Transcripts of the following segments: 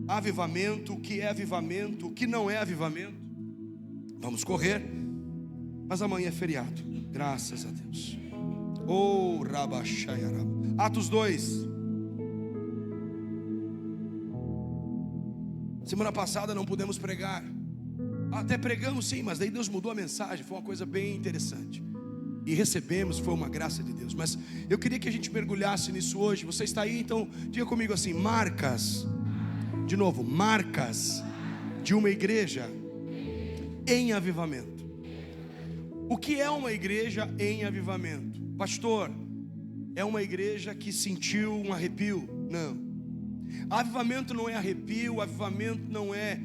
avivamento, o que é avivamento, o que não é avivamento. Vamos correr, mas amanhã é feriado, graças a Deus. Oh, Rabashayarab. Atos 2. Semana passada não pudemos pregar. Até pregamos sim, mas daí Deus mudou a mensagem. Foi uma coisa bem interessante. E recebemos, foi uma graça de Deus. Mas eu queria que a gente mergulhasse nisso hoje. Você está aí, então diga comigo assim: marcas. De novo, marcas de uma igreja em avivamento. O que é uma igreja em avivamento? Pastor, é uma igreja que sentiu um arrepio? Não. Avivamento não é arrepio, avivamento não é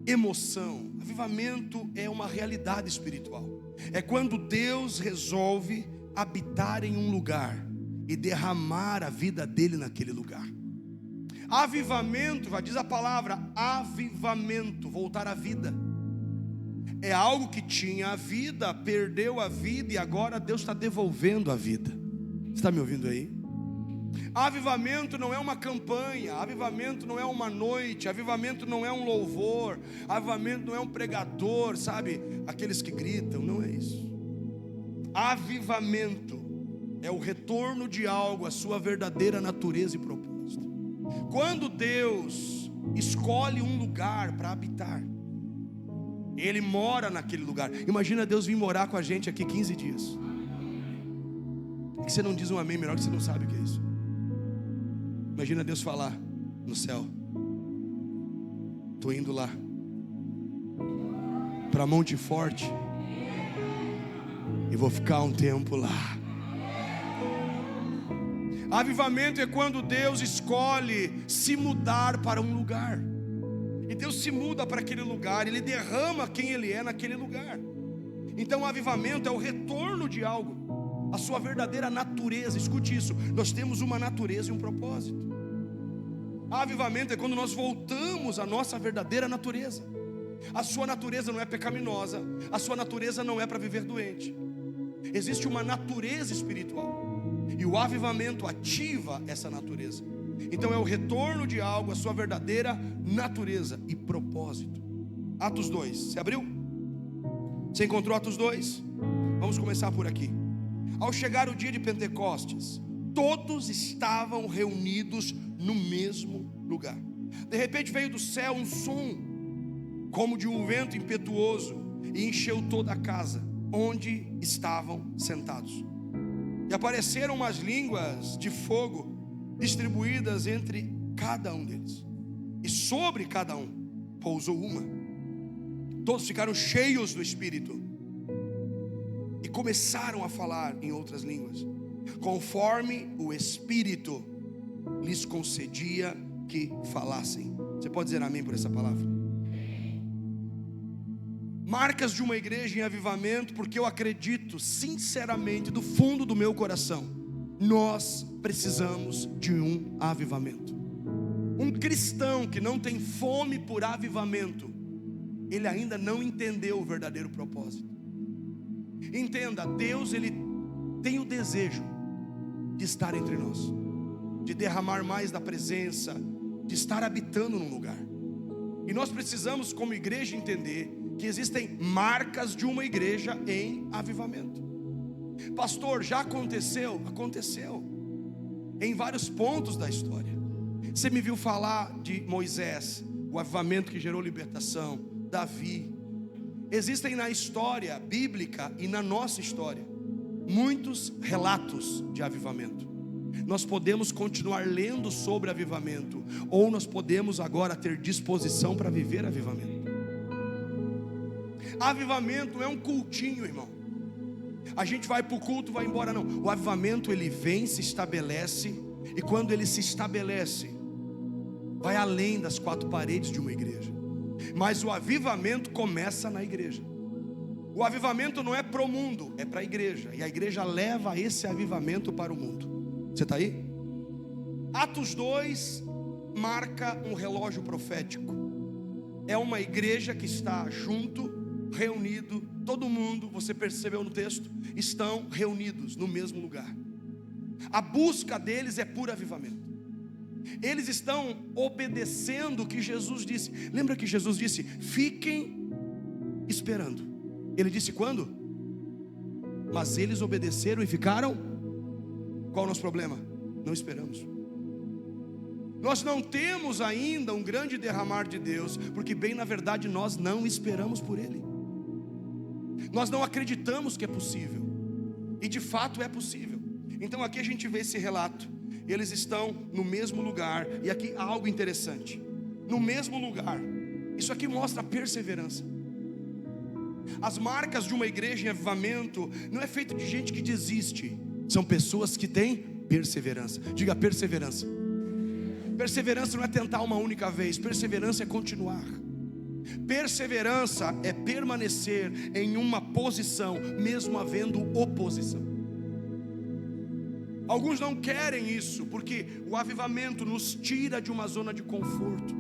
emoção. Avivamento é uma realidade espiritual. É quando Deus resolve habitar em um lugar e derramar a vida dele naquele lugar. Avivamento, já diz a palavra, avivamento, voltar à vida. É algo que tinha a vida, perdeu a vida e agora Deus está devolvendo a vida. Você está me ouvindo aí? Avivamento não é uma campanha, avivamento não é uma noite, avivamento não é um louvor, avivamento não é um pregador, sabe? Aqueles que gritam, não é isso. Avivamento é o retorno de algo à sua verdadeira natureza e propósito. Quando Deus escolhe um lugar para habitar, Ele mora naquele lugar. Imagina Deus vir morar com a gente aqui 15 dias. É que você não diz um amém melhor que você não sabe o que é isso. Imagina Deus falar no céu: estou indo lá para Monte Forte e vou ficar um tempo lá. Avivamento é quando Deus escolhe se mudar para um lugar. E Deus se muda para aquele lugar, Ele derrama quem Ele é naquele lugar. Então o avivamento é o retorno de algo, a sua verdadeira natureza. Escute isso, nós temos uma natureza e um propósito. Avivamento é quando nós voltamos à nossa verdadeira natureza. A sua natureza não é pecaminosa, a sua natureza não é para viver doente. Existe uma natureza espiritual, e o avivamento ativa essa natureza. Então é o retorno de algo à sua verdadeira natureza e propósito. Atos 2, você abriu? Você encontrou Atos 2? Vamos começar por aqui. Ao chegar o dia de Pentecostes, todos estavam reunidos no mesmo lugar. De repente veio do céu um som, como de um vento impetuoso, e encheu toda a casa onde estavam sentados. E apareceram umas línguas de fogo distribuídas entre cada um deles, e sobre cada um pousou uma. Todos ficaram cheios do Espírito e começaram a falar em outras línguas, conforme o Espírito lhes concedia que falassem. Você pode dizer amém por essa palavra? Marcas de uma igreja em avivamento, porque eu acredito sinceramente do fundo do meu coração, nós precisamos de um avivamento. Um cristão que não tem fome por avivamento, ele ainda não entendeu o verdadeiro propósito. Entenda, Deus ele tem o desejo de estar entre nós, de derramar mais da presença, de estar habitando num lugar. E nós precisamos como igreja entender que existem marcas de uma igreja em avivamento. Pastor, já aconteceu? Aconteceu em vários pontos da história. Você me viu falar de Moisés, o avivamento que gerou libertação, Davi. Existem na história bíblica e na nossa história muitos relatos de avivamento. Nós podemos continuar lendo sobre avivamento, ou nós podemos agora ter disposição para viver avivamento. Avivamento não é um cultinho, irmão. A gente vai para o culto, vai embora, não. O avivamento ele vem, se estabelece, e quando ele se estabelece, vai além das quatro paredes de uma igreja. Mas o avivamento começa na igreja. O avivamento não é para o mundo, é para a igreja. E a igreja leva esse avivamento para o mundo. Você está aí? Atos 2 marca um relógio profético. É uma igreja que está junto, reunido, todo mundo, você percebeu no texto, estão reunidos no mesmo lugar. A busca deles é por avivamento. Eles estão obedecendo o que Jesus disse. Lembra que Jesus disse: fiquem esperando. Ele disse quando? Mas eles obedeceram e ficaram. Qual é o nosso problema? Não esperamos. Nós não temos ainda um grande derramar de Deus, porque bem na verdade nós não esperamos por Ele. Nós não acreditamos que é possível, e de fato é possível. Então aqui a gente vê esse relato. Eles estão no mesmo lugar, e aqui há algo interessante. No mesmo lugar. Isso aqui mostra perseverança. As marcas de uma igreja em avivamento não é feito de gente que desiste. São pessoas que têm perseverança. Diga perseverança. Perseverança não é tentar uma única vez. Perseverança é continuar. Perseverança é permanecer em uma posição, mesmo havendo oposição. Alguns não querem isso, porque o avivamento nos tira de uma zona de conforto.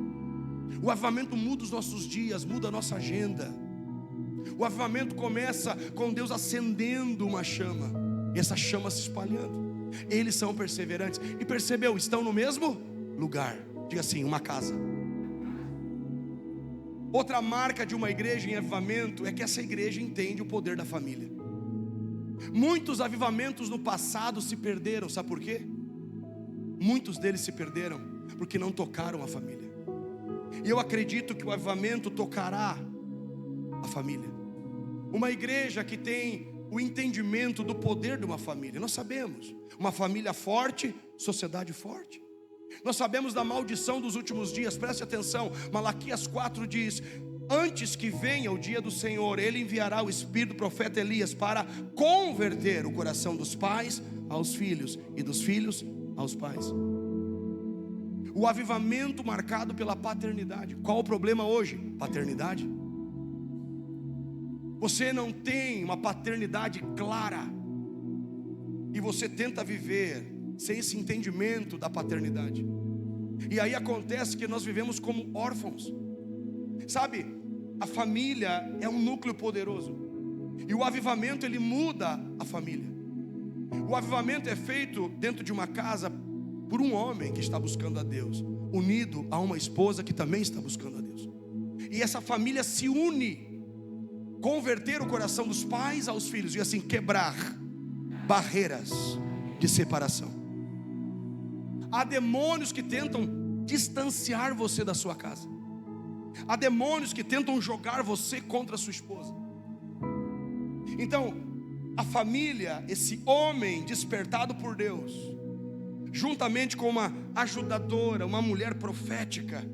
O avivamento muda os nossos dias, muda a nossa agenda. O avivamento começa com Deus acendendo uma chama, e essa chama se espalhando. Eles são perseverantes. E percebeu, estão no mesmo lugar. Diga assim, uma casa. Outra marca de uma igreja em avivamento é que essa igreja entende o poder da família. Muitos avivamentos no passado se perderam, sabe por quê? Muitos deles se perderam porque não tocaram a família. E eu acredito que o avivamento tocará a família. Uma igreja que tem o entendimento do poder de uma família. Nós sabemos, uma família forte, sociedade forte. Nós sabemos da maldição dos últimos dias. Preste atenção, Malaquias 4 diz: antes que venha o dia do Senhor, Ele enviará o espírito do profeta Elias para converter o coração dos pais aos filhos e dos filhos aos pais. O avivamento marcado pela paternidade. Qual o problema hoje? Paternidade. Você não tem uma paternidade clara, e você tenta viver sem esse entendimento da paternidade. E aí acontece que nós vivemos como órfãos. Sabe, a família é um núcleo poderoso, e o avivamento ele muda a família. O avivamento é feito dentro de uma casa por um homem que está buscando a Deus, unido a uma esposa que também está buscando a Deus. E essa família se une, converter o coração dos pais aos filhos, e assim quebrar barreiras de separação. Há demônios que tentam distanciar você da sua casa. Há demônios que tentam jogar você contra a sua esposa. Então, a família, esse homem despertado por Deus, juntamente com uma ajudadora, uma mulher profética,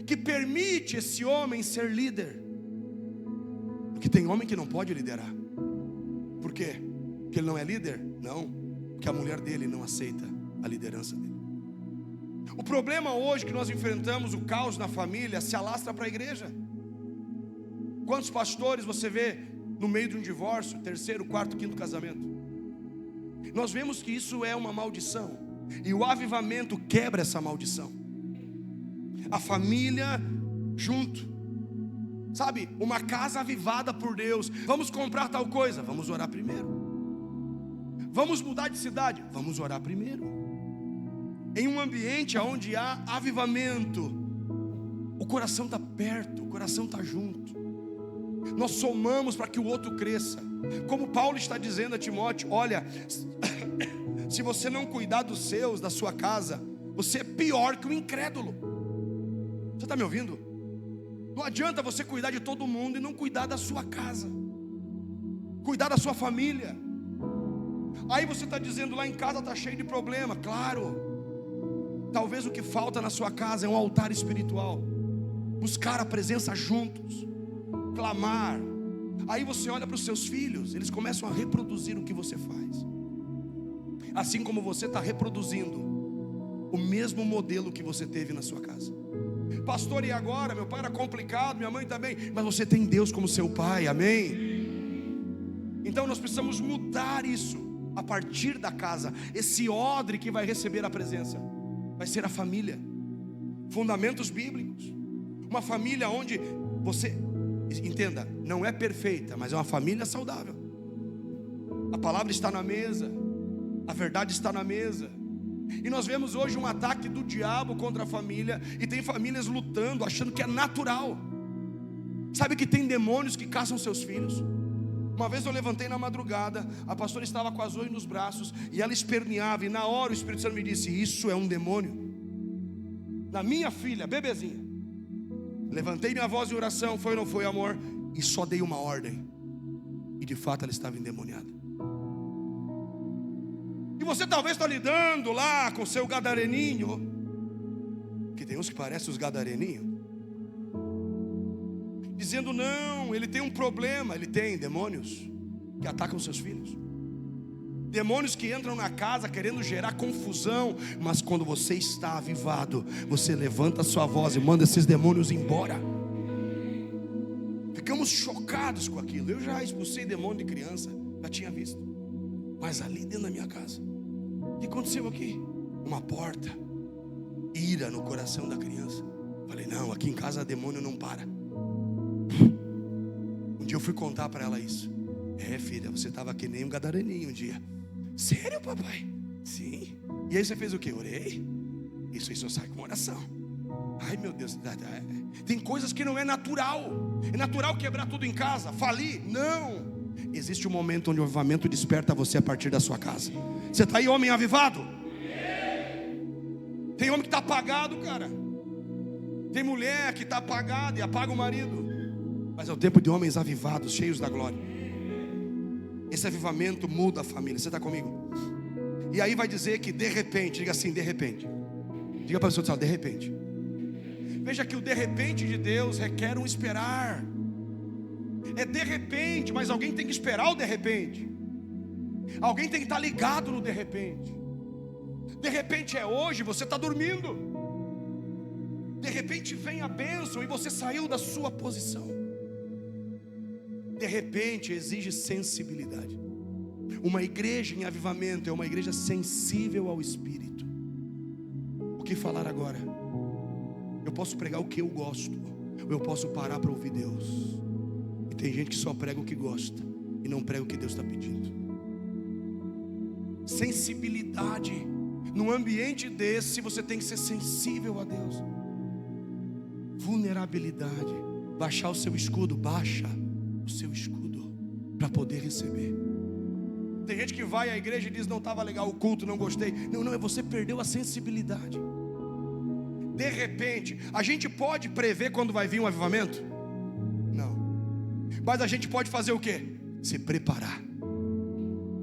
que permite esse homem ser líder. Porque tem homem que não pode liderar. Por quê? Porque ele não é líder? Não, porque a mulher dele não aceita a liderança dele. O problema hoje que nós enfrentamos, o caos na família, se alastra para a igreja. Quantos pastores você vê no meio de um divórcio, terceiro, quarto, quinto casamento? Nós vemos que isso é uma maldição, e o avivamento quebra essa maldição. A família junto. Sabe, uma casa avivada por Deus. Vamos comprar tal coisa, vamos orar primeiro. Vamos mudar de cidade, vamos orar primeiro. Em um ambiente onde há avivamento, o coração está perto, o coração está junto. Nós somamos para que o outro cresça. Como Paulo está dizendo a Timóteo: olha, se você não cuidar dos seus, da sua casa, você é pior que o incrédulo. Você está me ouvindo? Não adianta você cuidar de todo mundo e não cuidar da sua casa, cuidar da sua família. Aí você está dizendo: lá em casa está cheio de problema. Claro, talvez o que falta na sua casa é um altar espiritual. Buscar a presença juntos, clamar. Aí você olha para os seus filhos, eles começam a reproduzir o que você faz, assim como você está reproduzindo o mesmo modelo que você teve na sua casa. Pastor, e agora? Meu pai era complicado, minha mãe também. Mas você tem Deus como seu pai, amém? Então nós precisamos mudar isso a partir da casa. Esse odre que vai receber a presença vai ser a família. Fundamentos bíblicos. Uma família onde você, entenda, não é perfeita, mas é uma família saudável. A palavra está na mesa, a verdade está na mesa, E nós vemos hoje um ataque do diabo contra a família, e tem famílias lutando, achando que é natural. Sabe que tem demônios que caçam seus filhos? Uma vez eu levantei na madrugada, a pastora estava com a Zoe nos braços, e ela esperneava, e na hora o Espírito Santo me disse: isso é um demônio na minha filha, bebezinha. Levantei minha voz em oração, foi ou não foi, amor? E só dei uma ordem, e de fato ela estava endemoniada. E você talvez está lidando lá com o seu gadareninho, que tem uns que parecem os gadareninhos, dizendo: não, ele tem um problema. Ele tem demônios que atacam seus filhos, demônios que entram na casa querendo gerar confusão. Mas quando você está avivado, você levanta a sua voz e manda esses demônios embora. Ficamos chocados com aquilo. Eu já expulsei demônio de criança, já tinha visto. Mas ali dentro da minha casa, o que aconteceu aqui? Uma porta, ira no coração da criança. Falei: não, aqui em casa demônio não para. Um dia eu fui contar para ela isso. Filha, você estava que nem um gadareninho um dia. Sério, papai? Sim. E aí você fez o quê? Orei. Isso aí só sai com oração. Ai, meu Deus. Tem coisas que não é natural. É natural quebrar tudo em casa, falir? Não. Existe um momento onde o avivamento desperta você a partir da sua casa. Você está aí, homem avivado? Tem homem que está apagado, cara. Tem mulher que está apagada e apaga o marido. Mas é o tempo de homens avivados, cheios da glória. Esse avivamento muda a família. Você está comigo? E aí vai dizer que de repente, diga assim, de repente. Diga para a pessoa do céu, de repente. Veja que o de repente de Deus requer um esperar. É de repente, mas alguém tem que esperar o de repente. Alguém tem que estar ligado no de repente. De repente é hoje, você está dormindo. De repente vem a bênção e você saiu da sua posição. De repente exige sensibilidade. Uma igreja em avivamento é uma igreja sensível ao Espírito. O que falar agora? Eu posso pregar o que eu gosto, ou eu posso parar para ouvir Deus. E tem gente que só prega o que gosta e não prega o que Deus está pedindo. Sensibilidade. Num ambiente desse você tem que ser sensível a Deus. Vulnerabilidade. Baixar o seu escudo. Baixa o seu escudo para poder receber. Tem gente que vai à igreja e diz: não estava legal o culto, não gostei. Não, é você perdeu a sensibilidade. De repente, a gente pode prever quando vai vir um avivamento? Não. Mas a gente pode fazer o quê? Se preparar.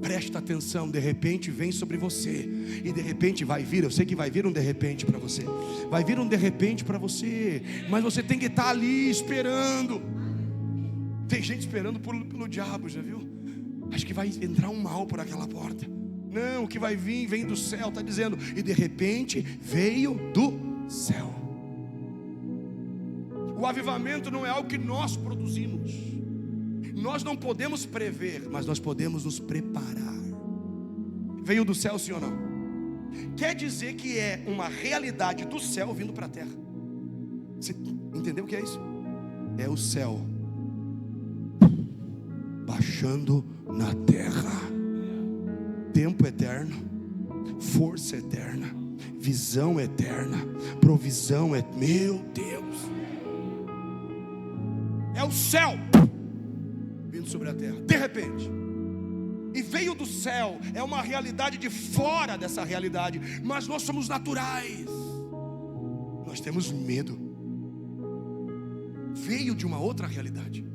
Presta atenção, de repente vem sobre você. E de repente vai vir, eu sei que vai vir um de repente para você. Vai vir um de repente para você. Mas você tem que estar ali esperando. Tem gente esperando pelo diabo, já viu? Acho que vai entrar um mal por aquela porta. Não, o que vai vir, vem do céu, está dizendo. E de repente veio do céu. O avivamento não é algo que nós produzimos. Nós não podemos prever, mas nós podemos nos preparar. Veio do céu, sim ou não? Quer dizer que é uma realidade do céu vindo para a terra. Você entendeu o que é isso? É o céu baixando na terra. Tempo eterno, força eterna, visão eterna, provisão eterna. Meu Deus, é o céu vindo sobre a terra, de repente. E veio do céu, é uma realidade de fora dessa realidade. Mas nós somos naturais, nós temos medo. Veio de uma outra realidade.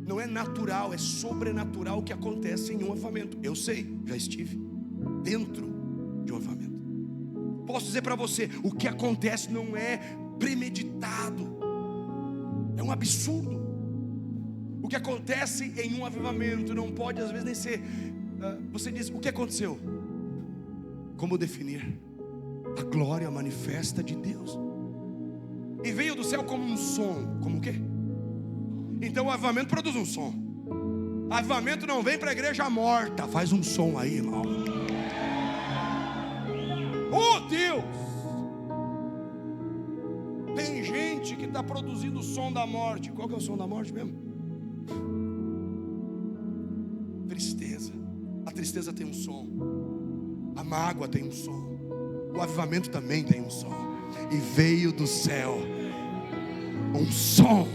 Não é natural, é sobrenatural o que acontece em um avivamento. Eu sei, já estive dentro de um avivamento. Posso dizer para você, o que acontece não é premeditado. É um absurdo. O que acontece em um avivamento não pode às vezes nem ser. Você diz, o que aconteceu? Como definir? A glória manifesta de Deus. E veio do céu como um som. Como o quê? Então o avivamento produz um som. Avivamento não vem para a igreja morta. Faz um som aí, irmão. Oh Deus! Tem gente que está produzindo o som da morte. Qual que é o som da morte mesmo? Tristeza. A tristeza tem um som. A mágoa tem um som. O avivamento também tem um som. E veio do céu um som.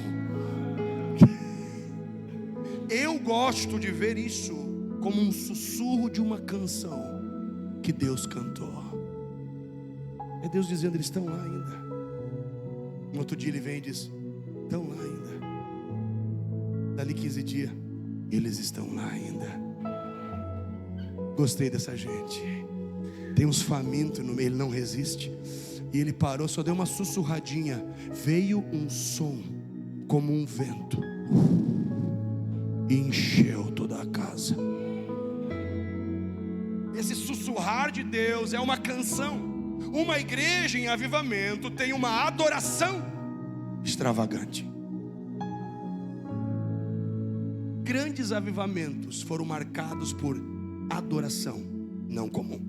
Eu gosto de ver isso como um sussurro de uma canção que Deus cantou. É Deus dizendo: eles estão lá ainda. Um outro dia ele vem e diz: estão lá ainda. Dali 15 dias, eles estão lá ainda. Gostei dessa gente. Tem uns famintos no meio, ele não resiste. E ele parou, só deu uma sussurradinha. Veio um som como um vento e encheu toda a casa. Esse sussurrar de Deus é uma canção. Uma igreja em avivamento tem uma adoração extravagante. Grandes avivamentos foram marcados por adoração não comum,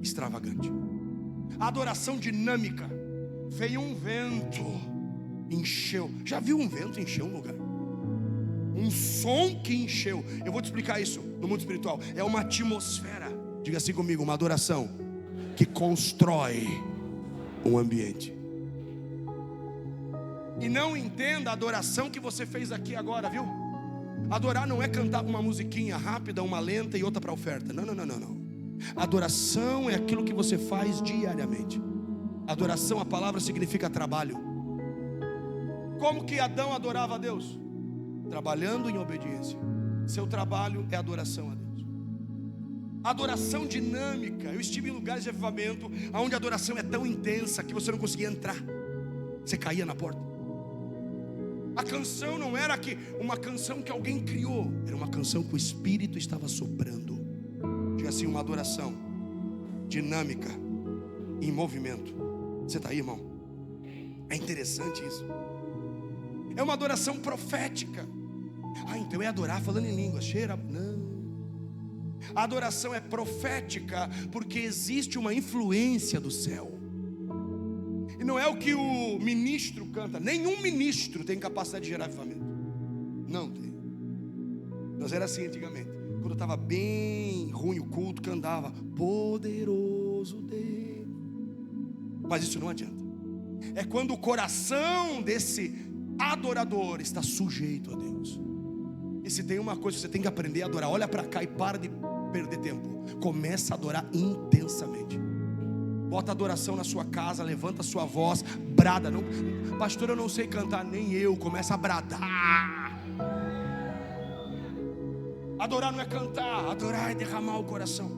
extravagante. Adoração dinâmica. Veio um vento, encheu. Já viu um vento encher um lugar? Um som que encheu. Eu vou te explicar isso no mundo espiritual. É uma atmosfera. Diga assim comigo: uma adoração que constrói um ambiente. E não entenda a adoração que você fez aqui agora, viu? Adorar não é cantar uma musiquinha rápida, uma lenta e outra para oferta. Não. Adoração é aquilo que você faz diariamente. Adoração, a palavra significa trabalho. Como que Adão adorava a Deus? Trabalhando em obediência. Seu trabalho é adoração a Deus. Adoração dinâmica. Eu estive em lugares de avivamento onde a adoração é tão intensa que você não conseguia entrar. Você caía na porta. A canção não era uma canção que alguém criou. Era uma canção que o Espírito estava soprando. Diga assim: uma adoração dinâmica, em movimento. Você está aí, irmão? É interessante isso. É uma adoração profética. Então é adorar falando em línguas. Não. A adoração é profética porque existe uma influência do céu. E não é o que o ministro canta. Nenhum ministro tem capacidade de gerar avivamento. Não tem. Nós era assim antigamente. Quando estava bem ruim o culto, cantava poderoso Deus. Mas isso não adianta. É quando o coração desse adorador está sujeito a Deus. E se tem uma coisa que você tem que aprender a adorar, olha para cá e para de perder tempo. Começa a adorar intensamente. Bota adoração na sua casa, levanta a sua voz, brada. Não, pastor, eu não sei cantar, nem eu. Começa a bradar. Adorar não é cantar, adorar é derramar o coração.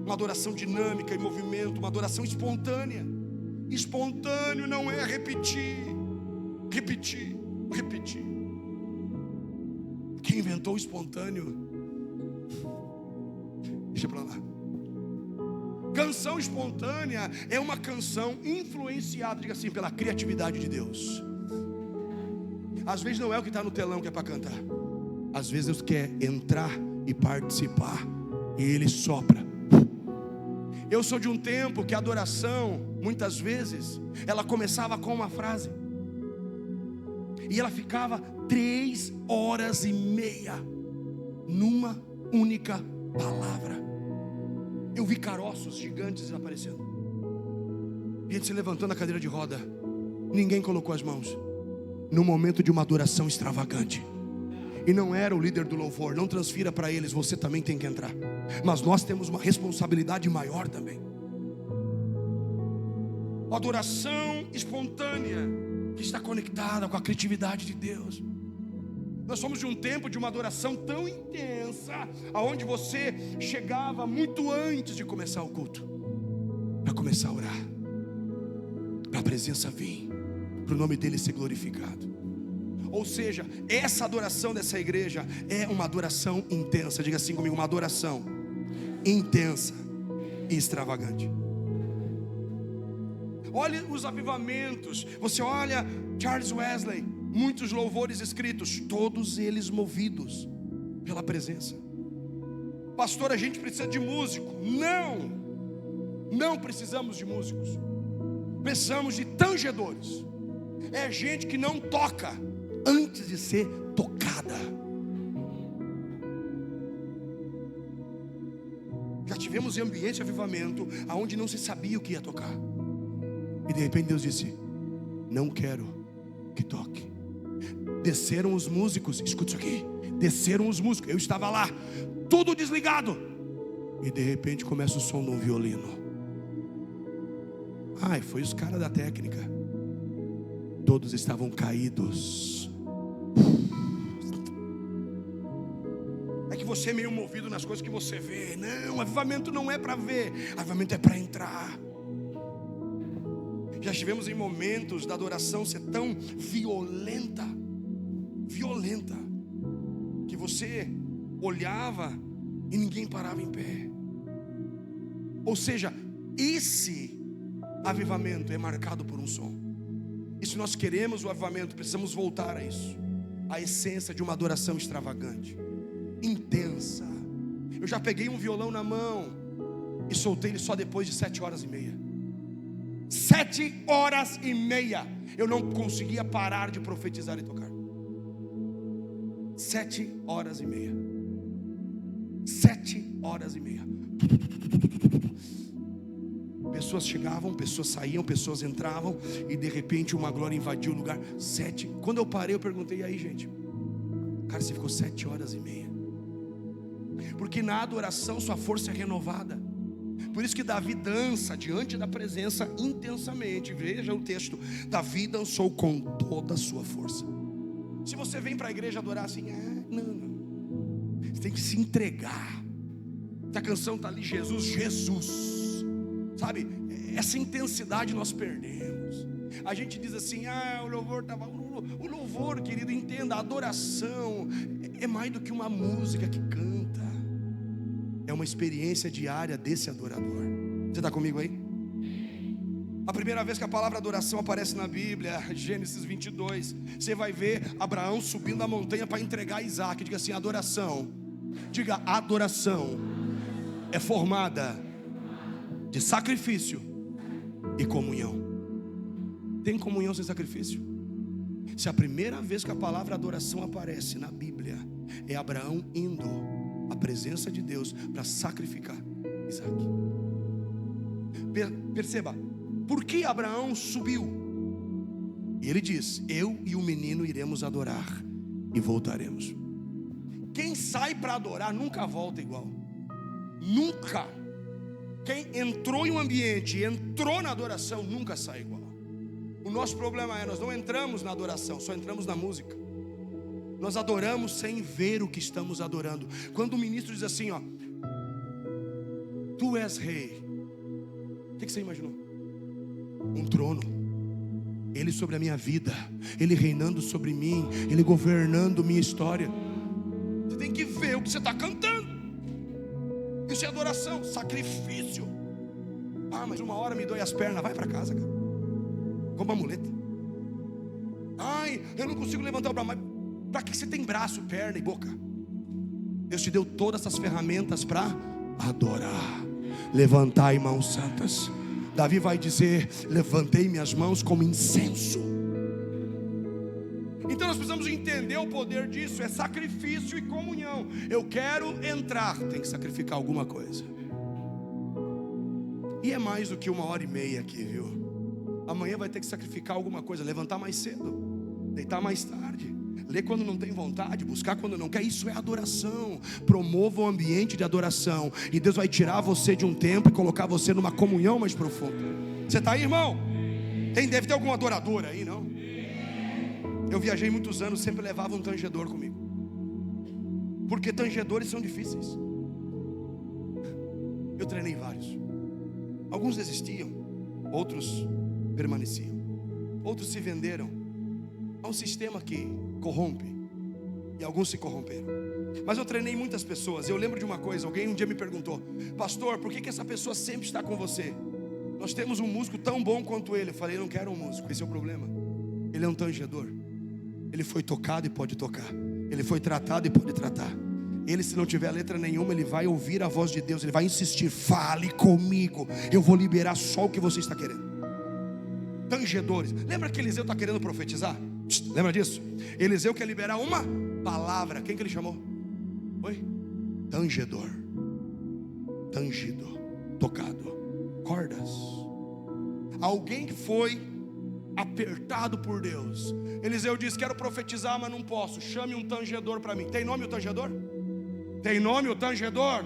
Uma adoração dinâmica, em movimento, uma adoração espontânea. Espontâneo não é repetir. Quem inventou o espontâneo? Deixa pra lá. Canção espontânea é uma canção influenciada, diga assim, pela criatividade de Deus. Às vezes não é o que está no telão que é para cantar. Às vezes Deus quer entrar e participar, e Ele sopra. Eu sou de um tempo que a adoração, muitas vezes, ela começava com uma frase, e ela ficava 3h30 numa única palavra. Eu vi caroços gigantes aparecendo, gente se levantando na cadeira de roda. Ninguém colocou as mãos. No momento de uma adoração extravagante. E não era o líder do louvor. Não transfira para eles, você também tem que entrar. Mas nós temos uma responsabilidade maior também. Adoração espontânea, que está conectada com a criatividade de Deus. Nós somos de um tempo de uma adoração tão intensa, aonde você chegava muito antes de começar o culto, para começar a orar, para a presença vir, para o nome dele ser glorificado. Ou seja, essa adoração dessa igreja é uma adoração intensa. Diga assim comigo: uma adoração intensa e extravagante. Olhe os avivamentos. Você olha Charles Wesley, muitos louvores escritos, todos eles movidos pela presença. Pastor, a gente precisa de músico. Não precisamos de músicos. Precisamos de tangedores. É gente que não toca antes de ser tocada. Já tive vivemos em ambiente de avivamento aonde não se sabia o que ia tocar. E de repente Deus disse: não quero que toque. Desceram os músicos, escuta isso aqui. Desceram os músicos, eu estava lá, tudo desligado. E de repente começa o som de um violino. Ai, foi os caras da técnica. Todos estavam caídos. É que você é meio movido nas coisas que você vê. Não, avivamento não é para ver, avivamento é para entrar. Já estivemos em momentos da adoração ser tão violenta, que você olhava e ninguém parava em pé. Ou seja, esse avivamento é marcado por um som. E se nós queremos o avivamento, precisamos voltar a isso, a essência de uma adoração extravagante, intensa. Eu já peguei um violão na mão e soltei ele só depois de 7h30. 7h30 eu não conseguia parar de profetizar e tocar. 7h30. 7h30. Pessoas chegavam, pessoas saíam, pessoas entravam, e de repente uma glória invadiu o lugar. Quando eu parei, eu perguntei: e aí, gente? Cara, você ficou 7h30. Porque na adoração sua força é renovada. Por isso que Davi dança diante da presença intensamente. Veja o texto: Davi dançou com toda a sua força. Se você vem para a igreja adorar assim, não. Você tem que se entregar. A canção está ali, Jesus. Sabe, essa intensidade nós perdemos. A gente diz assim: o louvor estava. O louvor, querido, entenda, a adoração é mais do que uma música que canta. É uma experiência diária desse adorador. Você está comigo aí? A primeira vez que a palavra adoração aparece na Bíblia, Gênesis 22, você vai ver Abraão subindo a montanha para entregar Isaac. Diga assim: adoração. Diga: adoração é formada de sacrifício e comunhão. Tem comunhão sem sacrifício? Se a primeira vez que a palavra adoração aparece na Bíblia, é Abraão indo à presença de Deus para sacrificar Isaac. Perceba, por que Abraão subiu? E ele diz: eu e o menino iremos adorar e voltaremos. Quem sai para adorar nunca volta igual. Nunca. Quem entrou em um ambiente, entrou na adoração, nunca sai igual. O nosso problema é, nós não entramos na adoração, só entramos na música. Nós adoramos sem ver o que estamos adorando. Quando o ministro diz assim, tu és rei, o que você imaginou? Um trono, Ele sobre a minha vida, Ele reinando sobre mim, Ele governando minha história. Você tem que ver o que você está cantando. Isso é adoração, sacrifício. Mas uma hora me dói as pernas. Vai para casa, cara, com uma muleta. Eu não consigo levantar o braço. Mas para que você tem braço, perna e boca? Deus te deu todas essas ferramentas para adorar. Levantai mãos santas. Davi vai dizer: levantei minhas mãos como incenso. Então nós precisamos entender o poder disso. É sacrifício e comunhão. Eu quero entrar, tem que sacrificar alguma coisa. E é mais do que 1h30 aqui, viu? Amanhã vai ter que sacrificar alguma coisa. Levantar mais cedo, deitar mais tarde, ler quando não tem vontade, buscar quando não quer. Isso é adoração. Promova o ambiente de adoração, e Deus vai tirar você de um tempo e colocar você numa comunhão mais profunda. Você está aí, irmão? Deve ter algum adorador aí, não? Eu viajei muitos anos, sempre levava um tangedor comigo, porque tangedores são difíceis. Eu treinei vários. Alguns desistiam, outros permaneciam, outros se venderam a um sistema que corrompe, e alguns se corromperam. Mas eu treinei muitas pessoas. Eu lembro de uma coisa, alguém um dia me perguntou: pastor, por que essa pessoa sempre está com você? Nós temos um músico tão bom quanto ele. Eu falei: eu não quero um músico, esse é o problema. Ele é um tangedor. Ele foi tocado e pode tocar. Ele foi tratado e pode tratar. Ele, se não tiver letra nenhuma, ele vai ouvir a voz de Deus. Ele vai insistir: fale comigo, eu vou liberar só o que você está querendo. Tangedores. Lembra que Eliseu está querendo profetizar? Lembra disso? Eliseu quer liberar uma palavra. Quem que ele chamou? Oi? Tangedor. tangido, tocado. Cordas. Alguém que foi apertado por Deus. Eliseu disse: quero profetizar, mas não posso. Chame um tangedor para mim. Tem nome o tangedor? Tem nome o tangedor?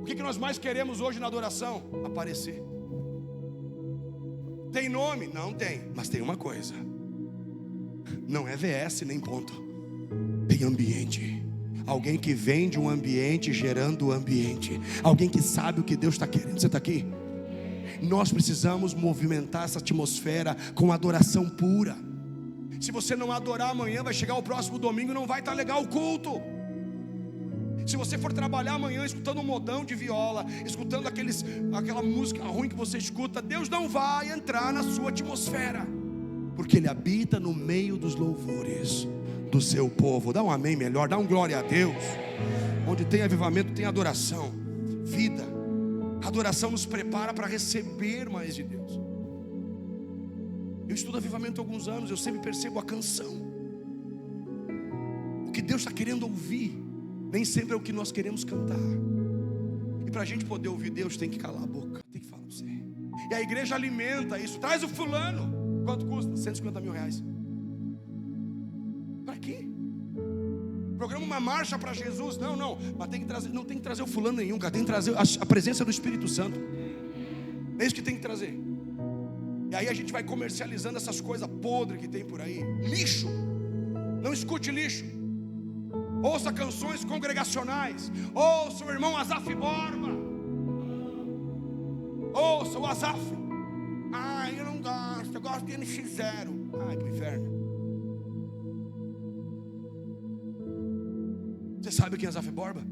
O que nós mais queremos hoje na adoração? Aparecer. Tem nome? Não tem. Mas tem uma coisa: não é VS nem ponto. Tem ambiente. Alguém que vem de um ambiente gerando ambiente. Alguém que sabe o que Deus está querendo. Você está aqui? Nós precisamos movimentar essa atmosfera com adoração pura. Se você não adorar amanhã, vai chegar o próximo domingo e não vai estar legal o culto. Se você for trabalhar amanhã escutando um modão de viola, escutando aquela música ruim que você escuta, Deus não vai entrar na sua atmosfera, porque Ele habita no meio dos louvores do seu povo. Dá um amém melhor, dá um glória a Deus. Onde tem avivamento, tem adoração, vida. Adoração nos prepara para receber mais de Deus. Eu estudo avivamento há alguns anos, eu sempre percebo a canção. O que Deus está querendo ouvir nem sempre é o que nós queremos cantar. E para a gente poder ouvir Deus, tem que calar a boca, tem que falar para você. E a igreja alimenta isso. Traz o fulano. Quanto custa? 150 mil reais. Para quê? Programa uma marcha para Jesus. Não, mas tem que trazer, não tem que trazer o fulano nenhum, cara. Tem que trazer a presença do Espírito Santo. É isso que tem que trazer. E aí a gente vai comercializando essas coisas podres que tem por aí. Lixo. Não escute lixo. Ouça canções congregacionais. Ouça o irmão Azaf Borba. Ouça o Azaf. Eu não gosto, eu gosto de NX0. Pro inferno. Você sabe quem é Azaf Borba?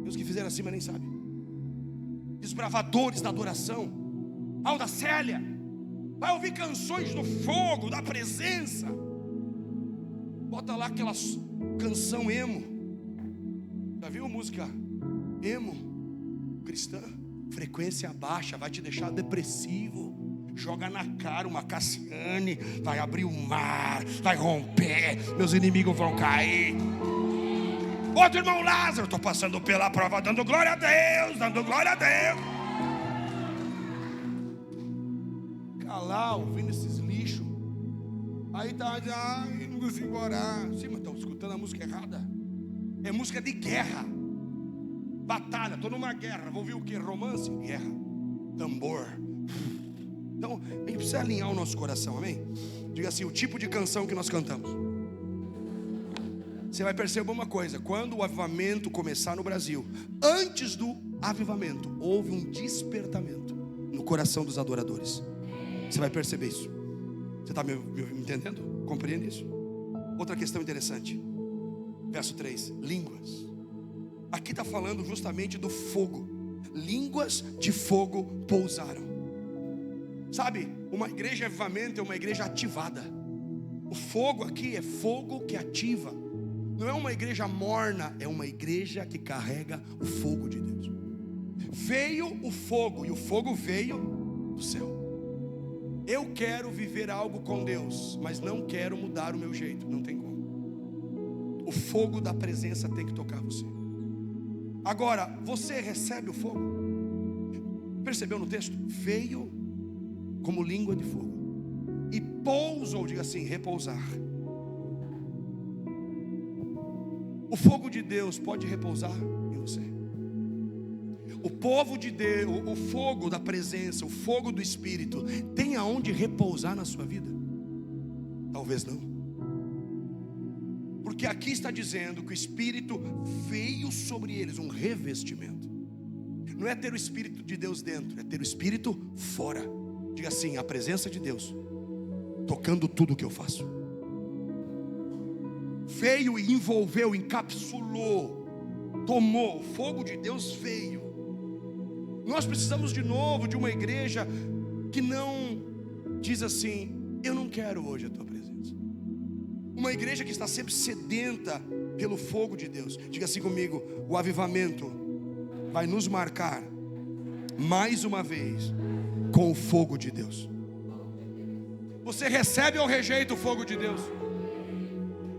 E os que fizeram assim, mas nem sabem. Desbravadores da adoração. Da Célia. Vai ouvir canções do fogo, da presença. Bota lá aquela canção emo. Já viu música emo cristã? Frequência baixa, vai te deixar depressivo. Joga na cara uma Cassiane, vai abrir o mar, vai romper, meus inimigos vão cair. Outro irmão Lázaro, estou passando pela prova, dando glória a Deus, dando glória a Deus. Calar, ouvindo esses lixos. Aí tá, não consigo orar. Sim, mas estão escutando a música errada. É música de guerra. Batalha, estou numa guerra. Vou ouvir o que? Romance? Guerra. Tambor. Então, a gente precisa alinhar o nosso coração, amém? Diga assim, o tipo de canção que nós cantamos. Você vai perceber uma coisa: quando o avivamento começar no Brasil, antes do avivamento, houve um despertamento no coração dos adoradores. Você vai perceber isso. Você está me entendendo? Compreende isso? Outra questão interessante. Verso 3, línguas. Aqui está falando justamente do fogo. Línguas de fogo pousaram. Sabe, uma igreja de avivamento é uma igreja ativada. O fogo aqui é fogo que ativa. Não é uma igreja morna, é uma igreja que carrega o fogo de Deus. Veio o fogo, e o fogo veio do céu. Eu quero viver algo com Deus, mas não quero mudar o meu jeito. Não tem como. O fogo da presença tem que tocar você. Agora, você recebe o fogo. Percebeu no texto? Veio como língua de fogo e pousou, diga assim, repousar. O fogo de Deus pode repousar em você. O povo de Deus, o fogo da presença, o fogo do Espírito, tem aonde repousar na sua vida? Talvez não. Porque aqui está dizendo que o Espírito veio sobre eles, um revestimento. Não é ter o Espírito de Deus dentro, é ter o Espírito fora. Diga assim, a presença de Deus tocando tudo o que eu faço. Veio e envolveu, encapsulou, tomou. O fogo de Deus veio. Nós precisamos de novo de uma igreja que não diz assim, eu não quero hoje a tua presença. Uma igreja que está sempre sedenta pelo fogo de Deus. Diga assim comigo, o avivamento vai nos marcar mais uma vez com o fogo de Deus. Você recebe ou rejeita o fogo de Deus?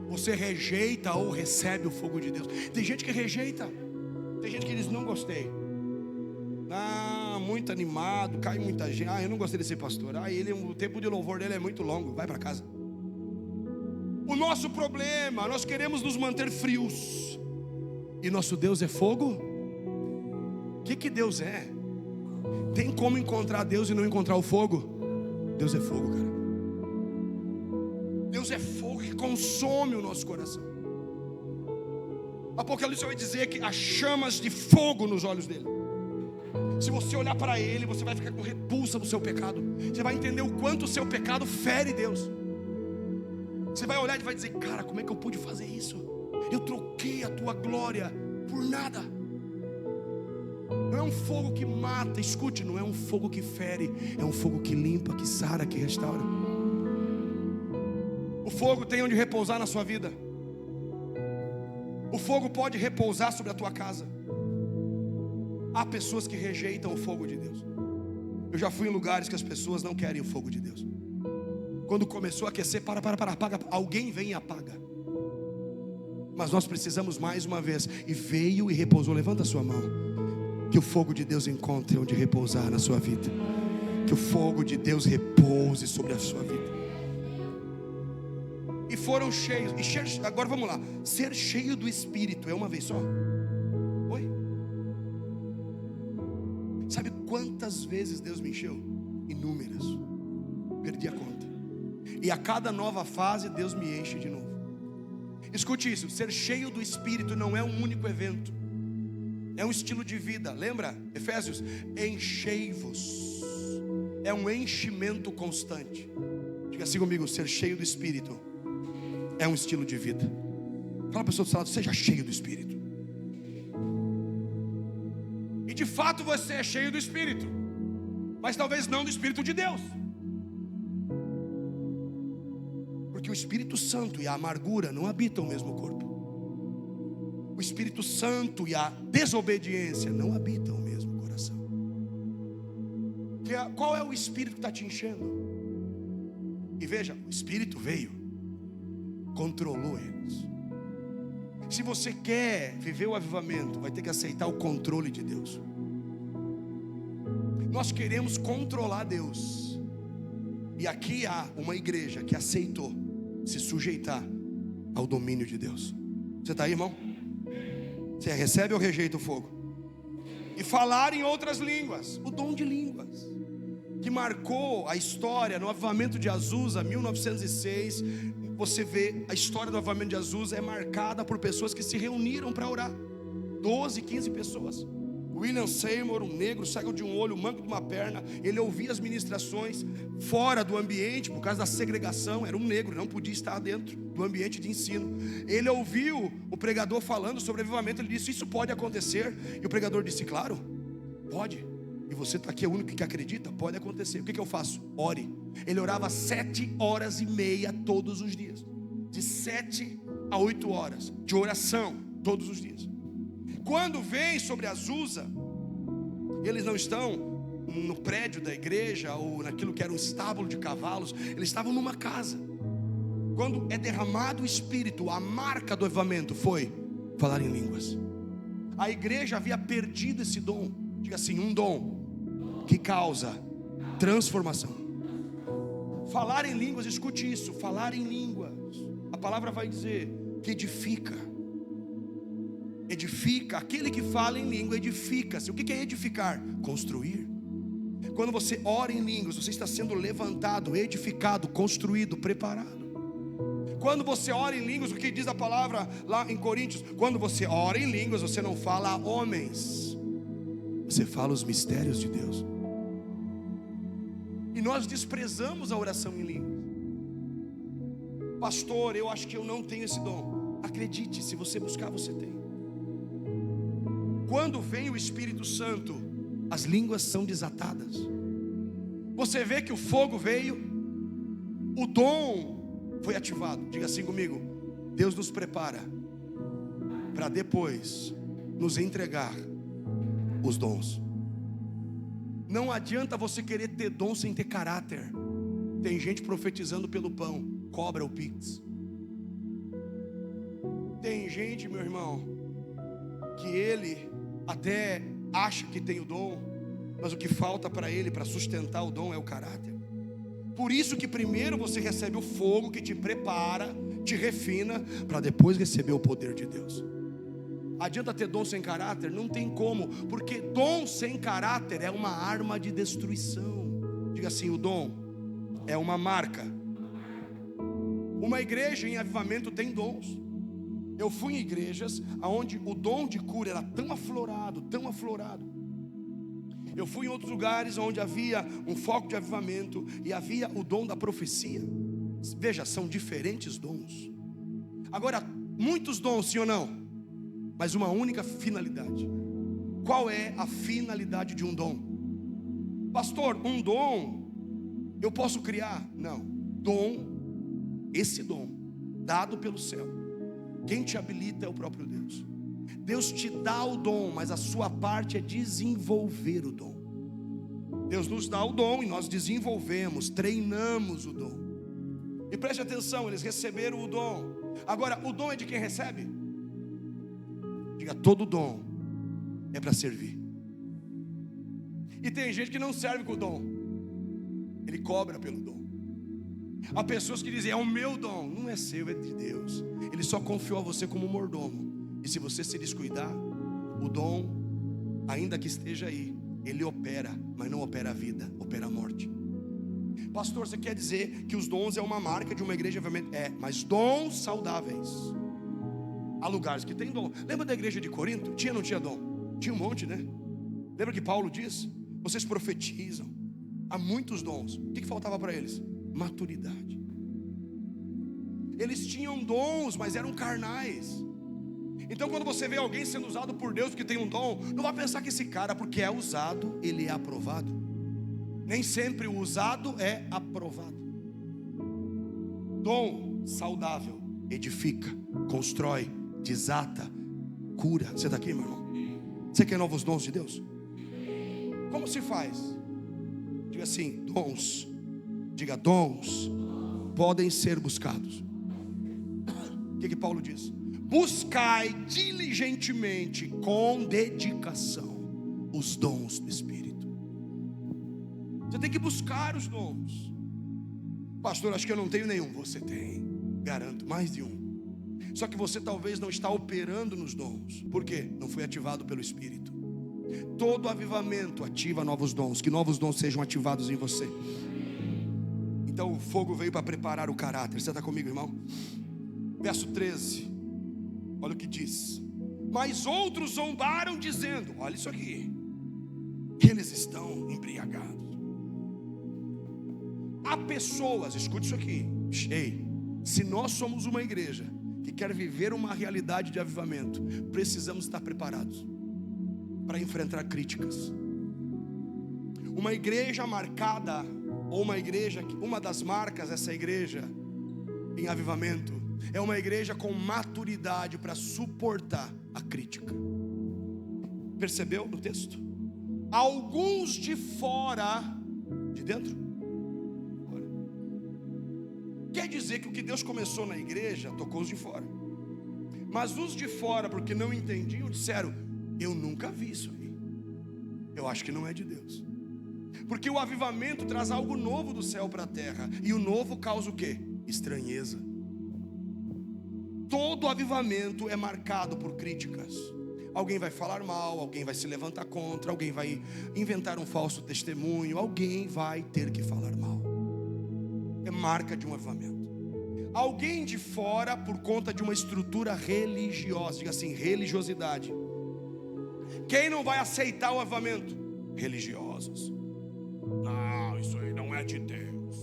Você rejeita ou recebe o fogo de Deus? Tem gente que rejeita. Tem gente que diz: não gostei. Muito animado, cai muita gente. Eu não gostei desse pastor. O tempo de louvor dele é muito longo. Vai para casa. O nosso problema, nós queremos nos manter frios. E nosso Deus é fogo? O que Deus é? Tem como encontrar Deus e não encontrar o fogo? Deus é fogo, cara. Deus é fogo que consome o nosso coração. Apocalipse vai dizer que há chamas de fogo nos olhos dele. Se você olhar para ele, você vai ficar com repulsa do seu pecado. Você vai entender o quanto o seu pecado fere Deus. Você vai olhar e vai dizer: cara, como é que eu pude fazer isso? Eu troquei a tua glória por nada. Não é um fogo que mata, escute, não é um fogo que fere, é um fogo que limpa, que sara, que restaura. O fogo tem onde repousar na sua vida. O fogo pode repousar sobre a tua casa. Há pessoas que rejeitam o fogo de Deus. Eu já fui em lugares que as pessoas não querem o fogo de Deus. Quando começou a aquecer, apaga. Alguém vem e apaga. Mas nós precisamos mais uma vez. E veio e repousou. Levanta a sua mão. Que o fogo de Deus encontre onde repousar na sua vida. Que o fogo de Deus repouse sobre a sua vida. E foram cheios. Agora vamos lá. Ser cheio do Espírito é uma vez só? Oi? Sabe quantas vezes Deus me encheu? Inúmeras. Perdi a conta. E a cada nova fase Deus me enche de novo. Escute isso. Ser cheio do Espírito não é um único evento. É um estilo de vida. Lembra? Efésios? Enchei-vos. É um enchimento constante. Diga assim comigo: ser cheio do Espírito é um estilo de vida. Fala para a pessoa do seu lado: seja cheio do Espírito. E de fato você é cheio do Espírito, mas talvez não do Espírito de Deus. Porque o Espírito Santo e a amargura não habitam o mesmo corpo. O Espírito Santo e a desobediência não habitam o mesmo coração. Qual é o Espírito que está te enchendo? E veja, o Espírito veio, controlou eles. Se você quer viver o avivamento, vai ter que aceitar o controle de Deus. Nós queremos controlar Deus. E aqui há uma igreja que aceitou se sujeitar ao domínio de Deus. Você está aí, irmão? Você recebe ou rejeita o fogo? E falar em outras línguas. O dom de línguas que marcou a história no avivamento de Azusa, 1906. Você vê, a história do avivamento de Azusa é marcada por pessoas que se reuniram para orar. 12, 15 pessoas. William Seymour, um negro, cego de um olho, manco de uma perna. Ele ouvia as ministrações fora do ambiente, por causa da segregação. Era um negro, não podia estar dentro do ambiente de ensino. Ele ouviu o pregador falando sobre avivamento. Ele disse: isso pode acontecer? E o pregador disse: claro, pode. E você está aqui, é o único que acredita? Pode acontecer. O que eu faço? Ore. Ele orava 7h30 todos os dias. De 7 a 8 horas de oração todos os dias. Quando vem sobre Azusa, eles não estão no prédio da igreja ou naquilo que era um estábulo de cavalos. Eles estavam numa casa. Quando é derramado o Espírito, a marca do avivamento foi falar em línguas. A igreja havia perdido esse dom. Diga assim: um dom que causa transformação. Falar em línguas, escute isso. Falar em línguas, a palavra vai dizer que edifica. Edifica, aquele que fala em língua edifica-se. O que é edificar? Construir. Quando você ora em línguas, você está sendo levantado, edificado, construído, preparado. Quando você ora em línguas, o que diz a palavra lá em Coríntios? Quando você ora em línguas, você não fala a homens, você fala os mistérios de Deus. E nós desprezamos a oração em línguas. Pastor, eu acho que eu não tenho esse dom. Acredite, se você buscar, você tem. Quando vem o Espírito Santo, as línguas são desatadas. Você vê que o fogo veio, o dom foi ativado. Diga assim comigo: Deus nos prepara para depois nos entregar os dons. Não adianta você querer ter dom sem ter caráter. Tem gente profetizando pelo pão, cobra o Pix. Tem gente, meu irmão, que ele até acha que tem o dom, mas o que falta para ele, para sustentar o dom, é o caráter. Por isso que primeiro você recebe o fogo que te prepara, te refina, para depois receber o poder de Deus. Adianta ter dom sem caráter? Não tem como, porque dom sem caráter é uma arma de destruição. Diga assim: o dom é uma marca. Uma igreja em avivamento tem dons. Eu fui em igrejas onde o dom de cura era tão aflorado, tão aflorado. Eu fui em outros lugares onde havia um foco de avivamento e havia o dom da profecia. Veja, são diferentes dons. Agora, muitos dons, sim ou não? Mas uma única finalidade. Qual é a finalidade de um dom? Pastor, um dom eu posso criar? Não. Dom, esse dom dado pelo céu, quem te habilita é o próprio Deus. Deus te dá o dom, mas a sua parte é desenvolver o dom. Deus nos dá o dom e nós desenvolvemos, treinamos o dom. E preste atenção, eles receberam o dom. Agora, o dom é de quem recebe? Diga: todo dom é para servir. E tem gente que não serve com o dom, ele cobra pelo dom. Há pessoas que dizem: é o meu dom. Não é seu, é de Deus. Ele só confiou a você como mordomo. E se você se descuidar, o dom, ainda que esteja aí, ele opera, mas não opera a vida, opera a morte. Pastor, você quer dizer que os dons é uma marca de uma igreja? É, mas dons saudáveis. Há lugares que tem dom. Lembra da igreja de Corinto? Tinha ou não tinha dom? Tinha um monte, né? Lembra que Paulo diz? Vocês profetizam. Há muitos dons. O que faltava para eles? Maturidade. Eles tinham dons, mas eram carnais. Então quando você vê alguém sendo usado por Deus que tem um dom, não vai pensar que esse cara, porque é usado, ele é aprovado. Nem sempre o usado é aprovado. Dom saudável edifica, constrói, desata, cura. Você está aqui, meu irmão? Você quer novos dons de Deus? Como se faz? Diga assim: dons. Diga: dons podem ser buscados. O que Paulo diz? Buscai diligentemente, com dedicação, os dons do Espírito. Você tem que buscar os dons. Pastor, acho que eu não tenho nenhum. Você tem, garanto, mais de um. Só que você talvez não está operando nos dons. Por quê? Não foi ativado pelo Espírito. Todo avivamento ativa novos dons. Que novos dons sejam ativados em você. Então o fogo veio para preparar o caráter. Você está comigo, irmão? Verso 13. Olha o que diz: mas outros zombaram dizendo, olha isso aqui, eles estão embriagados. Há pessoas, escute isso aqui, ei, se nós somos uma igreja que quer viver uma realidade de avivamento, precisamos estar preparados para enfrentar críticas. Uma igreja marcada, ou uma igreja, uma das marcas dessa igreja em avivamento, é uma igreja com maturidade para suportar a crítica. Percebeu no texto? Alguns de fora, de dentro, fora. Quer dizer que o que Deus começou na igreja tocou os de fora. Mas os de fora, porque não entendiam, disseram: eu nunca vi isso aí, eu acho que não é de Deus. Porque o avivamento traz algo novo do céu para a terra, e o novo causa o quê? Estranheza. Todo avivamento é marcado por críticas. Alguém vai falar mal, alguém vai se levantar contra, alguém vai inventar um falso testemunho, alguém vai ter que falar mal. É marca de um avivamento. Alguém de fora, por conta de uma estrutura religiosa, diga assim, religiosidade. Quem não vai aceitar o avivamento? Religiosos. Não, isso aí não é de Deus.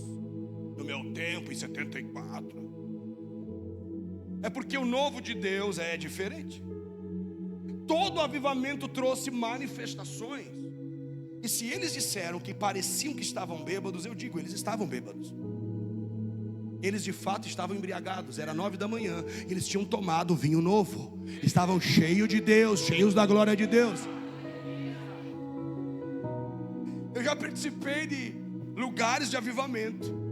No meu tempo, em 74. É porque o novo de Deus é diferente. Todo avivamento trouxe manifestações. E se eles disseram que pareciam que estavam bêbados, eu digo, eles estavam bêbados. Eles de fato estavam embriagados. Era 9 da manhã, eles tinham tomado vinho novo. Estavam cheios de Deus, cheios da glória de Deus. Eu já participei de lugares de avivamento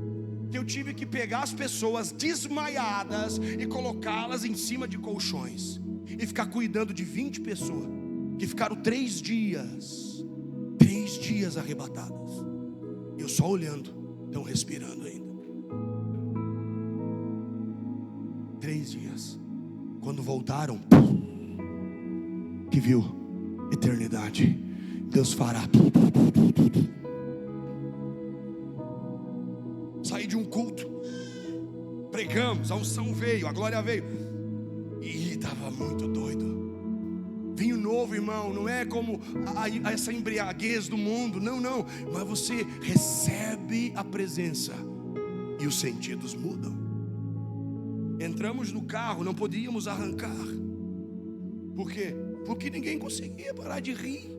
que eu tive que pegar as pessoas desmaiadas e colocá-las em cima de colchões e ficar cuidando de 20 pessoas. que ficaram 3 dias arrebatadas. Eu só olhando, estão respirando ainda. 3 dias. Quando voltaram, que viu eternidade. Deus fará. Saí de um culto, pregamos, a unção veio, a glória veio, e estava muito doido. Vinho novo, irmão, não é como essa embriaguez do mundo, não, mas você recebe a presença e os sentidos mudam. Entramos no carro, não podíamos arrancar. Por quê? Porque ninguém conseguia parar de rir.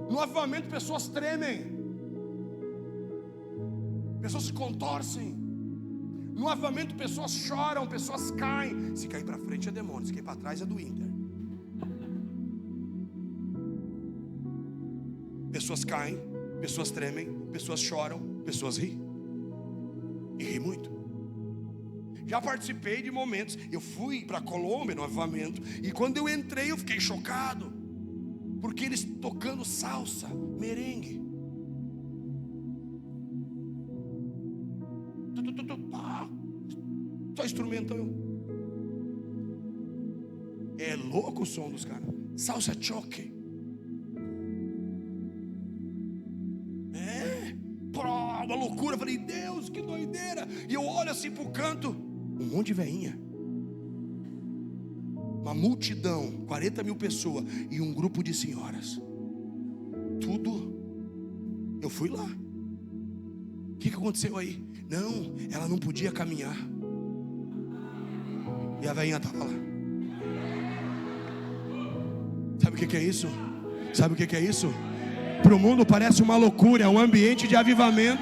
No avivamento pessoas tremem, pessoas se contorcem. No avivamento pessoas choram, pessoas caem. Se cair para frente é demônio, se cair para trás é do Inter. Pessoas caem, pessoas tremem, pessoas choram, pessoas riem. E riem muito. Já participei de momentos. Eu fui para a Colômbia no avivamento, e quando eu entrei eu fiquei chocado, porque eles tocando salsa, merengue, só instrumentão. É louco o som dos caras. Salsa choque. Uma loucura. Falei, Deus, que doideira. E eu olho assim pro canto, um monte de veinha, uma multidão, 40 mil pessoas, e um grupo de senhoras. Tudo. Eu fui lá. O que aconteceu aí? Não, ela não podia caminhar, e a veinha estava lá. Sabe o que é isso? Sabe o que é isso? Para o mundo parece uma loucura, é um ambiente de avivamento.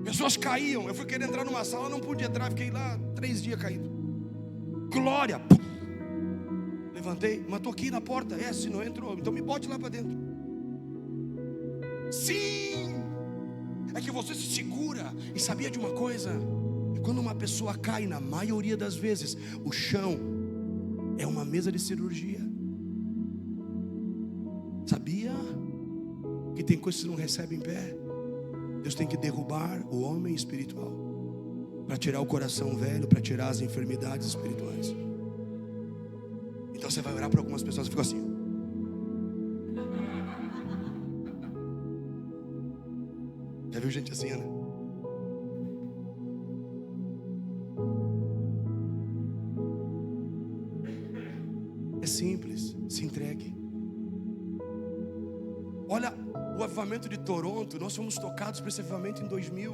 Pessoas caíam. Eu fui querer entrar numa sala, não pude entrar, fiquei lá 3 dias caído. Glória. Levantei, mas estou aqui na porta. Se não entrou, então me bote lá para dentro. Sim, é que você se segura. E sabia de uma coisa? Quando uma pessoa cai, na maioria das vezes, o chão é uma mesa de cirurgia. Sabia que tem coisas que você não recebe em pé? Deus tem que derrubar o homem espiritual para tirar o coração velho, para tirar as enfermidades espirituais. Então você vai orar para algumas pessoas e fica assim. Já viu gente assim, né? É simples, se entregue. Olha o avivamento de Toronto. Nós fomos tocados por esse avivamento em 2000.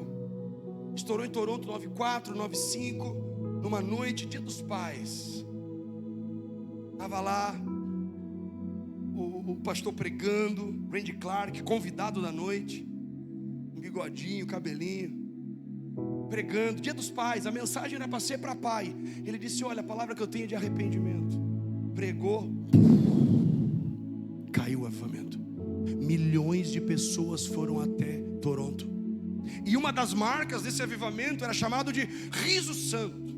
Estourou em Toronto 94, 95, numa noite, Dia dos Pais. Estava lá o pastor pregando, Randy Clark, convidado da noite, um bigodinho, cabelinho, pregando, Dia dos Pais. A mensagem era para ser para pai. Ele disse, olha, a palavra que eu tenho é de arrependimento. Pregou, caiu o avivamento. Milhões de pessoas foram até Toronto. E uma das marcas desse avivamento era chamado de riso santo.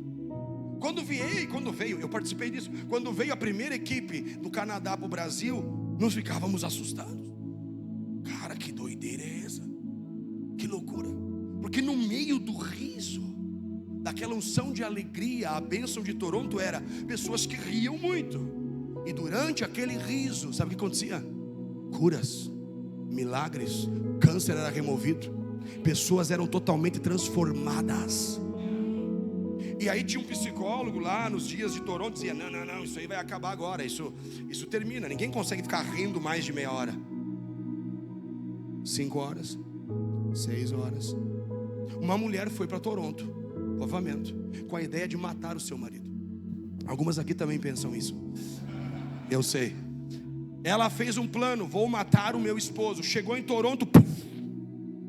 Quando veio, eu participei disso. Quando veio a primeira equipe do Canadá para o Brasil, nós ficávamos assustados. Cara, que doideira é essa? Que loucura. Porque no meio do riso, daquela unção de alegria, a bênção de Toronto era pessoas que riam muito. E durante aquele riso, sabe o que acontecia? Curas, milagres, câncer era removido, pessoas eram totalmente transformadas. E aí tinha um psicólogo lá nos dias de Toronto, dizia, não, isso aí vai acabar agora, isso termina, ninguém consegue ficar rindo mais de meia hora. 5 horas, 6 horas. Uma mulher foi para Toronto, avivamento, com a ideia de matar o seu marido. Algumas aqui também pensam isso, eu sei. Ela fez um plano, vou matar o meu esposo. Chegou em Toronto,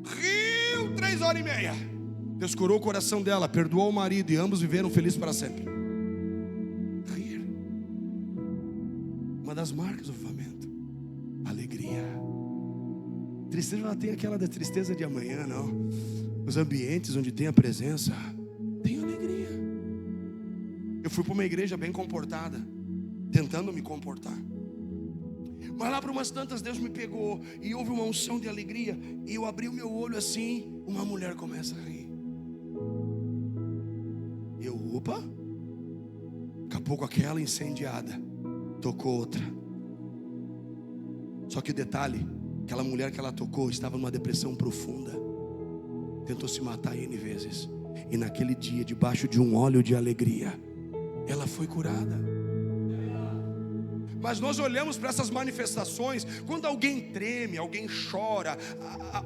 riu 3 horas e meia. Deus curou o coração dela, perdoou o marido, e ambos viveram felizes para sempre. Rir. Uma das marcas do avivamento, alegria. Tristeza não tem aquela da tristeza de amanhã, não. Os ambientes onde tem a presença, tem alegria. Eu fui para uma igreja bem comportada, tentando me comportar. Mas lá para umas tantas Deus me pegou e houve uma unção de alegria. E eu abri o meu olho assim, uma mulher começa a rir. Eu, opa. Daqui a pouco aquela incendiada tocou outra. Só que o detalhe, aquela mulher que ela tocou estava numa depressão profunda. Tentou se matar N vezes. E naquele dia, debaixo de um óleo de alegria, ela foi curada. Mas nós olhamos para essas manifestações, quando alguém treme, alguém chora,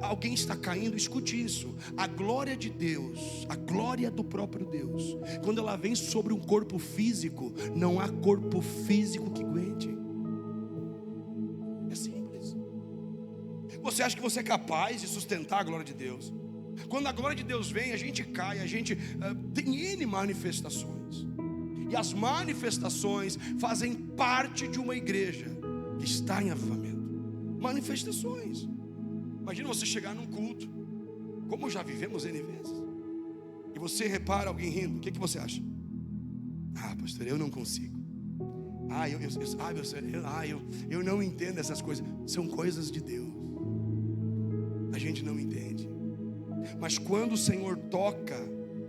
alguém está caindo, escute isso. A glória de Deus, a glória do próprio Deus, quando ela vem sobre um corpo físico, não há corpo físico que aguente. É simples. Você acha que você é capaz de sustentar a glória de Deus? Quando a glória de Deus vem, a gente cai, a gente tem N manifestações. E as manifestações fazem parte de uma igreja que está em avivamento. Manifestações. Imagina você chegar num culto, como já vivemos N vezes, e você repara alguém rindo, o que você acha? Ah, pastor, eu não consigo. Eu não entendo essas coisas. São coisas de Deus. A gente não entende. Mas quando o Senhor toca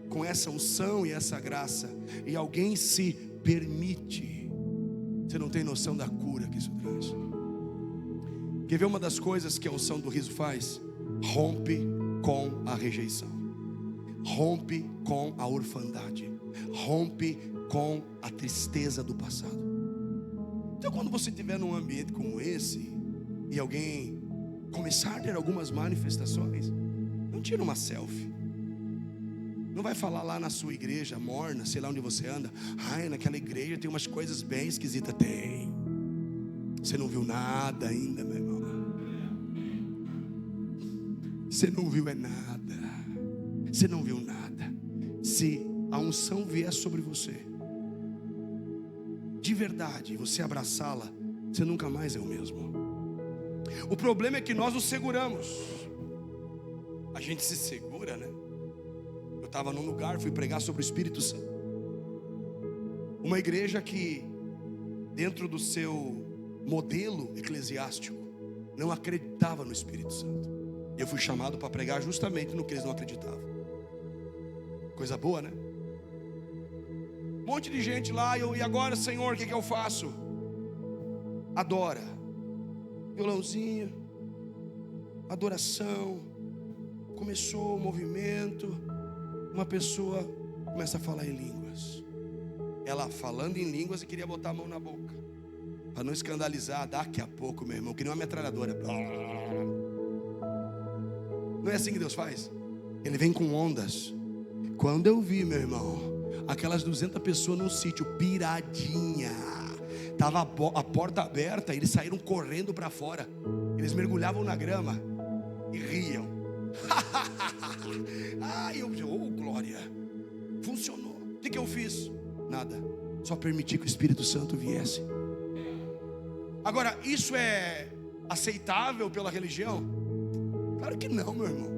com essa unção e essa graça, e alguém se permite, você não tem noção da cura que isso traz. Quer ver uma das coisas que a unção do riso faz? Rompe com a rejeição, rompe com a orfandade, rompe com a tristeza do passado. Então quando você estiver num ambiente como esse, e alguém começar a ter algumas manifestações, não tira uma selfie. Não vai falar lá na sua igreja morna, sei lá onde você anda. Ai, naquela igreja tem umas coisas bem esquisitas. Tem. Você não viu nada ainda, meu irmão. Você não viu nada. Você não viu nada. Se a unção vier sobre você, de verdade, você abraçá-la, você nunca mais é o mesmo. O problema é que nós nos seguramos. A gente se segura, né? Eu estava num lugar, fui pregar sobre o Espírito Santo. Uma igreja que, dentro do seu modelo eclesiástico, não acreditava no Espírito Santo. Eu fui chamado para pregar justamente no que eles não acreditavam. Coisa boa, né? Um monte de gente lá, e agora, Senhor, o que eu faço? Adora. Violãozinho, adoração. Começou o movimento. Uma pessoa começa a falar em línguas. Ela falando em línguas e queria botar a mão na boca, para não escandalizar. Daqui a pouco, meu irmão, que nem uma metralhadora. Não é assim que Deus faz? Ele vem com ondas. Quando eu vi, meu irmão, aquelas 200 pessoas num sítio, piradinha, estava a porta aberta, eles saíram correndo para fora. Eles mergulhavam na grama e riam. Oh glória, funcionou. O que eu fiz? Nada, só permiti que o Espírito Santo viesse. Agora, isso é aceitável pela religião? Claro que não, meu irmão.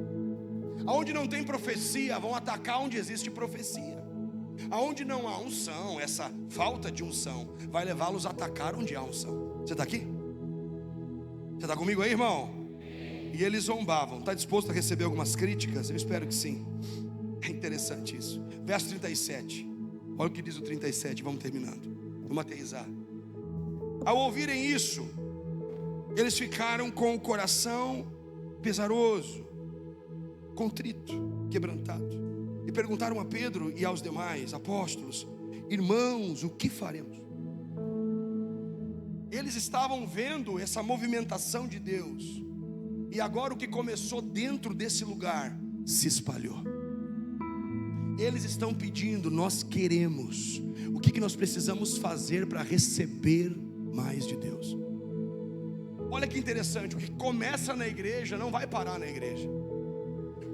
Aonde não tem profecia, vão atacar onde existe profecia. Aonde não há unção, essa falta de unção vai levá-los a atacar onde há unção. Você está aqui? Você está comigo aí, irmão? E eles zombavam. Está disposto a receber algumas críticas? Eu espero que sim. É interessante isso. Verso 37. Olha o que diz o 37. Vamos terminando. Vamos aterrissar. Ao ouvirem isso, eles ficaram com o coração pesaroso, contrito, quebrantado, e perguntaram a Pedro e aos demais apóstolos: irmãos, o que faremos? Eles estavam vendo essa movimentação de Deus. E agora o que começou dentro desse lugar se espalhou. Eles estão pedindo, nós queremos. O que nós precisamos fazer para receber mais de Deus? Olha que interessante, o que começa na igreja não vai parar na igreja.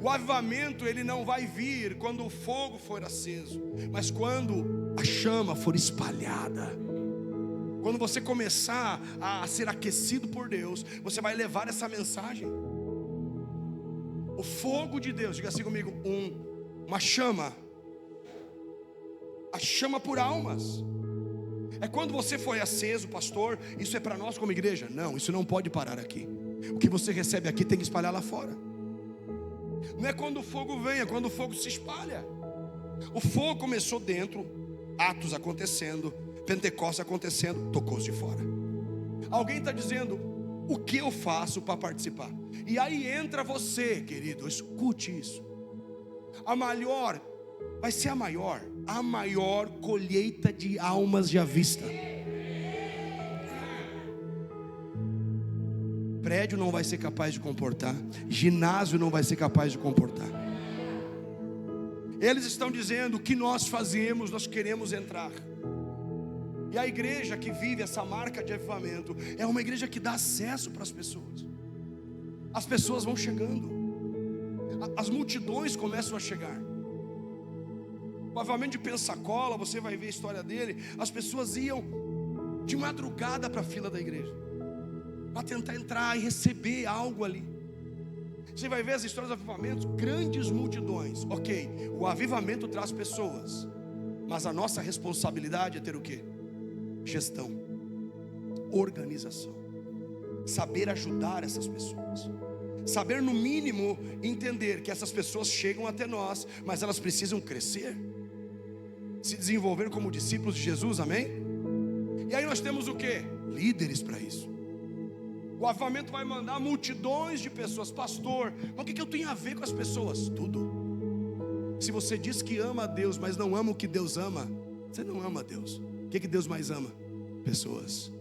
O avivamento ele não vai vir quando o fogo for aceso, mas quando a chama for espalhada. Quando você começar a ser aquecido por Deus, você vai levar essa mensagem. O fogo de Deus, diga assim comigo, uma chama. A chama por almas. É quando você foi aceso, pastor, isso é para nós como igreja. Não, isso não pode parar aqui. O que você recebe aqui tem que espalhar lá fora. Não é quando o fogo vem, é quando o fogo se espalha. O fogo começou dentro, Atos acontecendo, Pentecostes acontecendo, tocou-se de fora. Alguém está dizendo, o que eu faço para participar? E aí entra você, querido, escute isso. Vai ser a maior colheita de almas já vista. Prédio não vai ser capaz de comportar, ginásio não vai ser capaz de comportar. Eles estão dizendo, o que nós fazemos, nós queremos entrar. E a igreja que vive essa marca de avivamento é uma igreja que dá acesso para as pessoas. As pessoas vão chegando, as multidões começam a chegar. O avivamento de Pensacola, você vai ver a história dele. As pessoas iam de madrugada para a fila da igreja, para tentar entrar e receber algo ali. Você vai ver as histórias dos avivamentos, grandes multidões. Ok, o avivamento traz pessoas, mas a nossa responsabilidade é ter o quê? Gestão, organização, saber ajudar essas pessoas, saber no mínimo entender que essas pessoas chegam até nós, mas elas precisam crescer, se desenvolver como discípulos de Jesus, amém? E aí nós temos o quê? Líderes para isso. O avivamento vai mandar multidões de pessoas. Pastor, mas o que eu tenho a ver com as pessoas? Tudo. Se você diz que ama a Deus, mas não ama o que Deus ama, você não ama a Deus. O que Deus mais ama? Pessoas.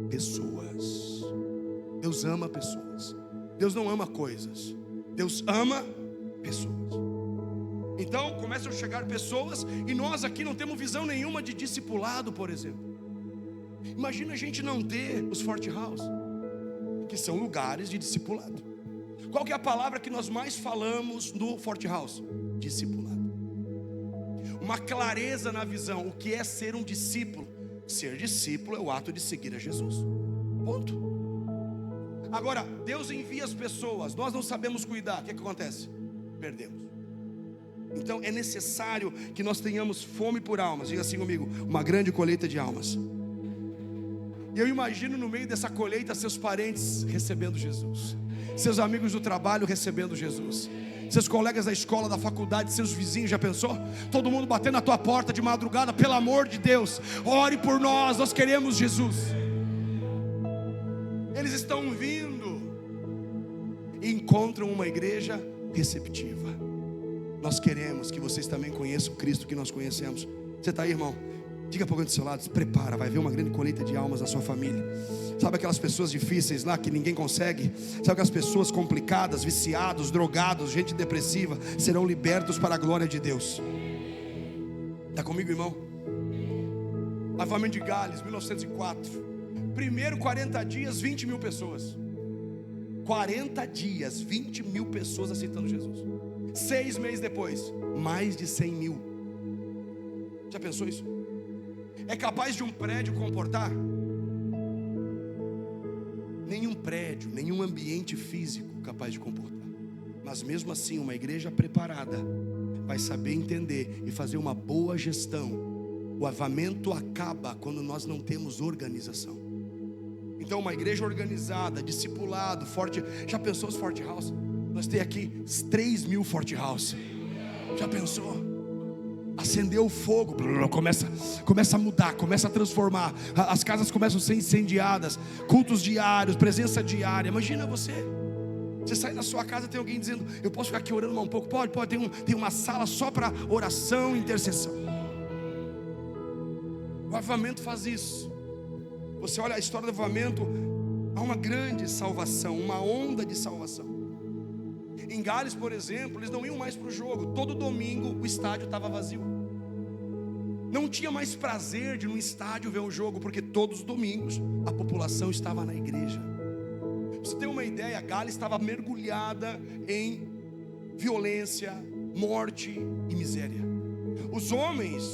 Pessoas. Deus ama pessoas. Deus não ama coisas. Deus ama pessoas. Então começam a chegar pessoas, e nós aqui não temos visão nenhuma de discipulado, por exemplo. Imagina a gente não ter os Forte House, que são lugares de discipulado. Qual que é a palavra que nós mais falamos no Forte House? Discipulado. Uma clareza na visão, o que é ser um discípulo? Ser discípulo é o ato de seguir a Jesus, ponto. Agora, Deus envia as pessoas, nós não sabemos cuidar, o que acontece? Perdemos. Então é necessário que nós tenhamos fome por almas. Diga assim comigo, uma grande colheita de almas. E eu imagino no meio dessa colheita seus parentes recebendo Jesus, seus amigos do trabalho recebendo Jesus, seus colegas da escola, da faculdade, seus vizinhos. Já pensou? Todo mundo batendo na tua porta de madrugada, pelo amor de Deus, ore por nós queremos Jesus. Eles estão vindo e encontram uma igreja receptiva. Nós queremos que vocês também conheçam o Cristo que nós conhecemos. Você está aí, irmão? Diga para alguém do seu lado, se prepara, vai ver uma grande colheita de almas na sua família. Sabe aquelas pessoas difíceis lá que ninguém consegue? Sabe aquelas pessoas complicadas, viciados, drogados, gente depressiva, serão libertos para a glória de Deus. Está comigo, irmão? Avivamento de Gales, 1904. Primeiro 40 dias, 20 mil pessoas. 40 dias, 20 mil pessoas aceitando Jesus. 6 meses depois, mais de 100 mil. Já pensou isso? É capaz de um prédio comportar? Nenhum prédio, nenhum ambiente físico capaz de comportar. Mas mesmo assim, uma igreja preparada vai saber entender e fazer uma boa gestão. O avivamento acaba quando nós não temos organização. Então uma igreja organizada, discipulado, forte. Já pensou os Forte House? Nós temos aqui 3 mil Forte House. Já pensou? Acendeu o fogo, começa a mudar, começa a transformar. As casas começam a ser incendiadas. Cultos diários, presença diária. Imagina você sai da sua casa, tem alguém dizendo, eu posso ficar aqui orando um pouco? Pode, tem uma sala só para oração e intercessão. O avivamento faz isso. Você olha a história do avivamento, há uma grande salvação, uma onda de salvação. Em Gales, por exemplo, eles não iam mais para o jogo. Todo domingo o estádio estava vazio. Não tinha mais prazer de ir no estádio ver o jogo, porque todos os domingos a população estava na igreja. Pra você ter uma ideia, Gales estava mergulhada em violência, morte e miséria. Os homens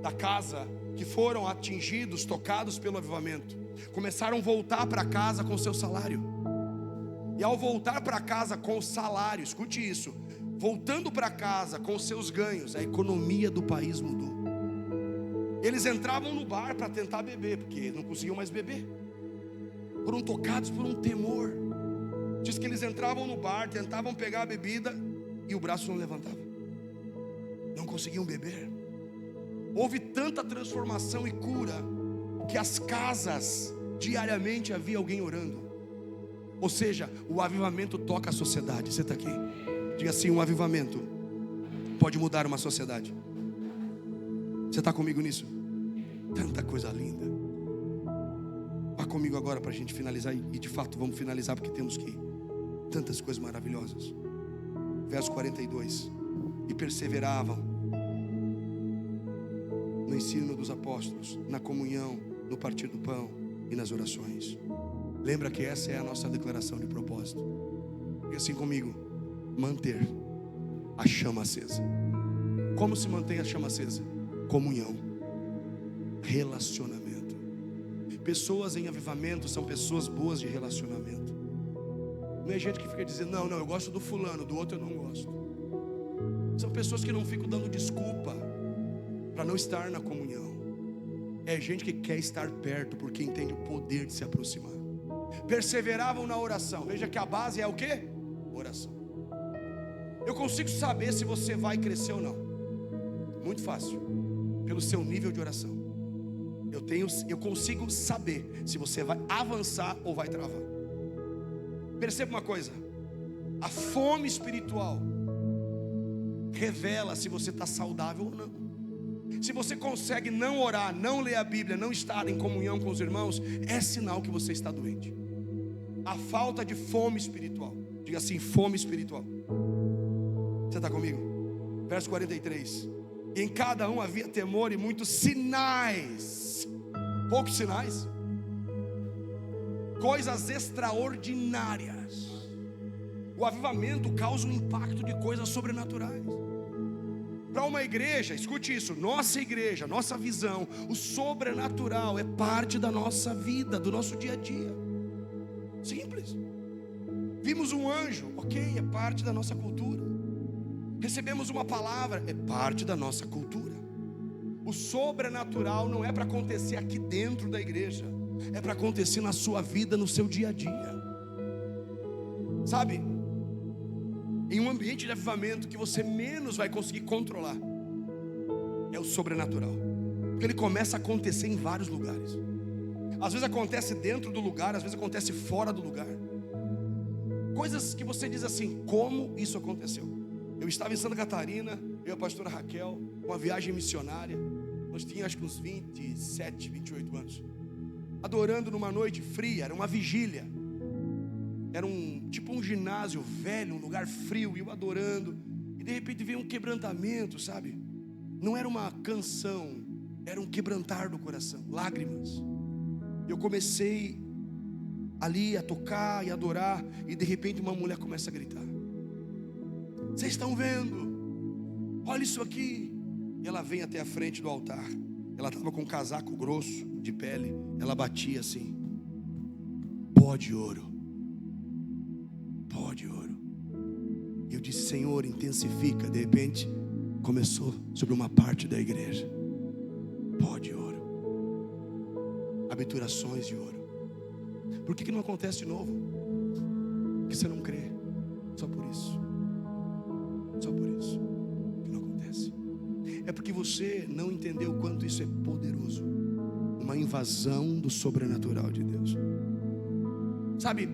da casa que foram atingidos, tocados pelo avivamento, começaram a voltar para casa com seu salário. E ao voltar para casa com o salário, escute isso, voltando para casa com seus ganhos, a economia do país mudou. Eles entravam no bar para tentar beber, porque não conseguiam mais beber. Foram tocados por um temor. Diz que eles entravam no bar, tentavam pegar a bebida e o braço não levantava. Não conseguiam beber. Houve tanta transformação e cura que as casas diariamente havia alguém orando. Ou seja, o avivamento toca a sociedade. Você está aqui? Diga assim: um avivamento pode mudar uma sociedade. Você está comigo nisso? Tanta coisa linda. Vá comigo agora para a gente finalizar. E de fato vamos finalizar, porque temos que ir. Tantas coisas maravilhosas. Verso 42. E perseveravam no ensino dos apóstolos, na comunhão, no partir do pão e nas orações. Lembra que essa é a nossa declaração de propósito. E assim comigo: manter a chama acesa. Como se mantém a chama acesa? Comunhão, relacionamento. Pessoas em avivamento são pessoas boas de relacionamento. Não é gente que fica dizendo: não, eu gosto do fulano, do outro eu não gosto. São pessoas que não ficam dando desculpa para não estar na comunhão. É gente que quer estar perto porque entende o poder de se aproximar. Perseveravam na oração. Veja que a base é o quê? Oração. Eu consigo saber se você vai crescer ou não. Muito fácil. Pelo seu nível de oração. Eu consigo saber se você vai avançar ou vai travar. Perceba uma coisa: a fome espiritual revela se você está saudável ou não. Se você consegue não orar, não ler a Bíblia, não estar em comunhão com os irmãos, é sinal que você está doente. A falta de fome espiritual. Diga assim: fome espiritual. Você está comigo? Verso 43. E em cada um havia temor e muitos sinais. Poucos sinais. Coisas extraordinárias. O avivamento causa um impacto de coisas sobrenaturais. Para uma igreja, escute isso, nossa igreja, nossa visão, o sobrenatural é parte da nossa vida, do nosso dia a dia. Simples. Vimos um anjo, ok, é parte da nossa cultura. Recebemos uma palavra, é parte da nossa cultura. O sobrenatural não é para acontecer aqui dentro da igreja, é para acontecer na sua vida, no seu dia a dia. Sabe, em um ambiente de avivamento que você menos vai conseguir controlar é o sobrenatural, porque ele começa a acontecer em vários lugares. Às vezes acontece dentro do lugar, às vezes acontece fora do lugar. Coisas que você diz assim: como isso aconteceu? Eu estava em Santa Catarina, eu e a pastora Raquel, uma viagem missionária. Nós tínhamos acho que uns 27, 28 anos, adorando numa noite fria, era uma vigília. Era tipo um ginásio velho, um lugar frio, e eu adorando. E de repente veio um quebrantamento, sabe? Não era uma canção, era um quebrantar do coração, lágrimas. Eu comecei ali a tocar e adorar, e de repente uma mulher começa a gritar: vocês estão vendo? Olha isso aqui. E ela vem até a frente do altar. Ela estava com um casaco grosso de pele. Ela batia assim: pó de ouro, pó de ouro. E eu disse: Senhor, intensifica. De repente começou sobre uma parte da igreja: pó de ouro, habiturações de ouro. Por que não acontece de novo? Porque você não crê. Só por isso. Só por isso que não acontece. É porque você não entendeu o quanto isso é poderoso. Uma invasão do sobrenatural de Deus. Sabe,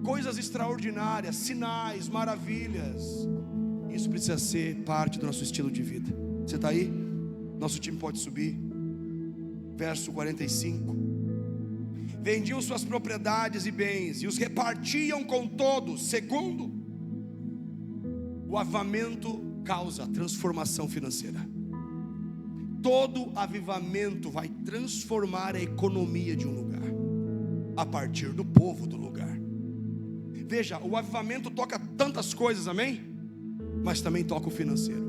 coisas extraordinárias, sinais, maravilhas. Isso precisa ser parte do nosso estilo de vida. Você está aí? Nosso time pode subir. Verso 45. Vendiam suas propriedades e bens e os repartiam com todos, segundo. O avivamento causa transformação financeira. Todo avivamento vai transformar a economia de um lugar, a partir do povo do lugar. Veja, o avivamento toca tantas coisas, amém? Mas também toca o financeiro.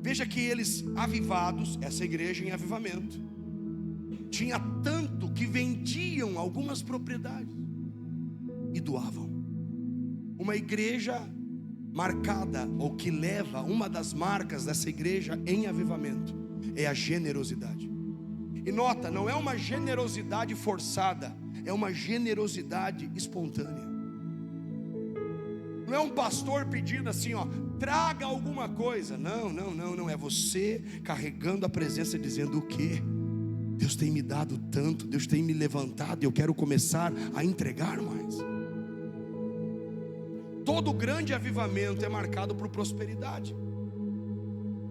Veja que eles, avivados, essa igreja em avivamento, tinha tanto que vendiam algumas propriedades e doavam. Uma igreja marcada, ou que leva, uma das marcas dessa igreja em avivamento, é a generosidade. E nota, não é uma generosidade forçada, é uma generosidade espontânea. Não é um pastor pedindo assim, ó, traga alguma coisa. Não, é você carregando a presença, dizendo o quê? Deus tem me dado tanto, Deus tem me levantado, eu quero começar a entregar mais. Todo grande avivamento é marcado por prosperidade.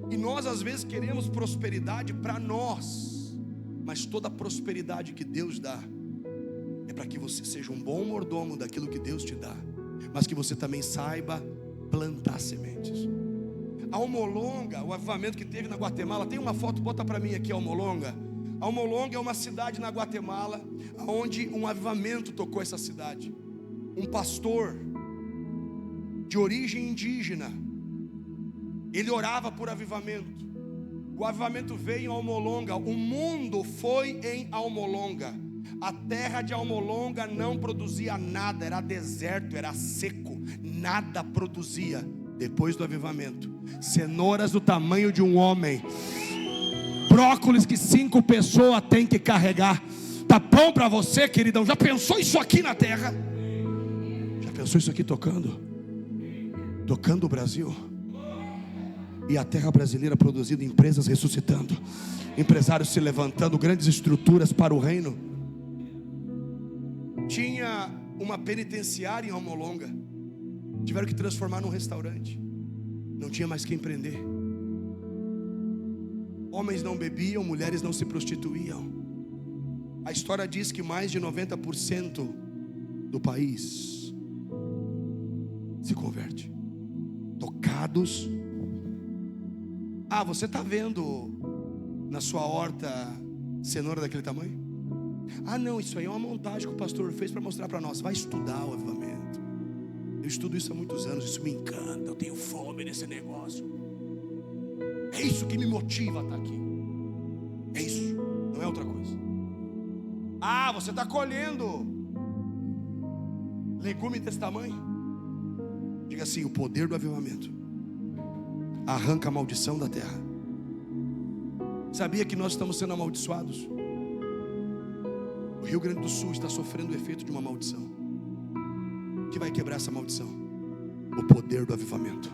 E nós às vezes queremos prosperidade para nós, mas toda a prosperidade que Deus dá é para que você seja um bom mordomo daquilo que Deus te dá, mas que você também saiba plantar sementes. A Almolonga, o avivamento que teve na Guatemala, tem uma foto, bota para mim aqui, Almolonga. Almolonga é uma cidade na Guatemala, onde um avivamento tocou essa cidade. Um pastor de origem indígena, ele orava por avivamento. O avivamento veio em Almolonga, o mundo foi em Almolonga. A terra de Almolonga não produzia nada, era deserto, era seco, nada produzia. Depois do avivamento, cenouras do tamanho de um homem, brócolis que 5 pessoas têm que carregar. Tá bom para você, queridão? Já pensou isso aqui na terra? Já pensou isso aqui tocando o Brasil? E a terra brasileira produzindo empresas ressuscitando, empresários se levantando, grandes estruturas para o reino. Tinha uma penitenciária em Almolonga, tiveram que transformar num restaurante. Não tinha mais quem prender. Homens não bebiam, mulheres não se prostituíam. A história diz que mais de 90% do país se converte. Tocados. Ah, você está vendo na sua horta cenoura daquele tamanho? Ah não, isso aí é uma montagem que o pastor fez para mostrar para nós. Vai estudar o avivamento. Eu estudo isso há muitos anos, isso me encanta, eu tenho fome nesse negócio. É isso que me motiva a estar aqui. É isso, não é outra coisa. Ah, você está colhendo legume desse tamanho? Diga assim: o poder do avivamento arranca a maldição da terra. Sabia que nós estamos sendo amaldiçoados? O Rio Grande do Sul está sofrendo o efeito de uma maldição. O que vai quebrar essa maldição? O poder do avivamento.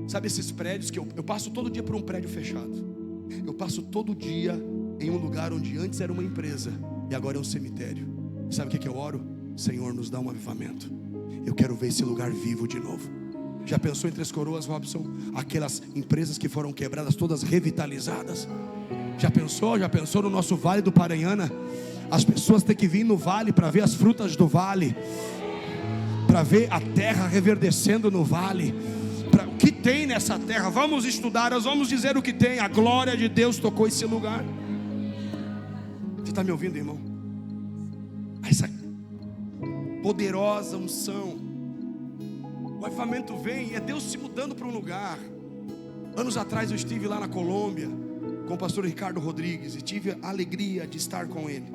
Sabe esses prédios que eu passo todo dia por um prédio fechado. Eu passo todo dia em um lugar onde antes era uma empresa e agora é um cemitério. Sabe o que eu oro? Senhor, nos dá um avivamento. Eu quero ver esse lugar vivo de novo. Já pensou em Três Coroas, Robson? Aquelas empresas que foram quebradas, todas revitalizadas. Já pensou no nosso Vale do Paranhana? As pessoas têm que vir no vale para ver as frutas do vale, para ver a terra reverdecendo no vale. O que tem nessa terra? Vamos estudar, nós vamos dizer o que tem. A glória de Deus tocou esse lugar. Você está me ouvindo, irmão? Essa poderosa unção, o avivamento vem e é Deus se mudando para um lugar. Anos atrás eu estive lá na Colômbia com o pastor Ricardo Rodrigues e tive a alegria de estar com ele.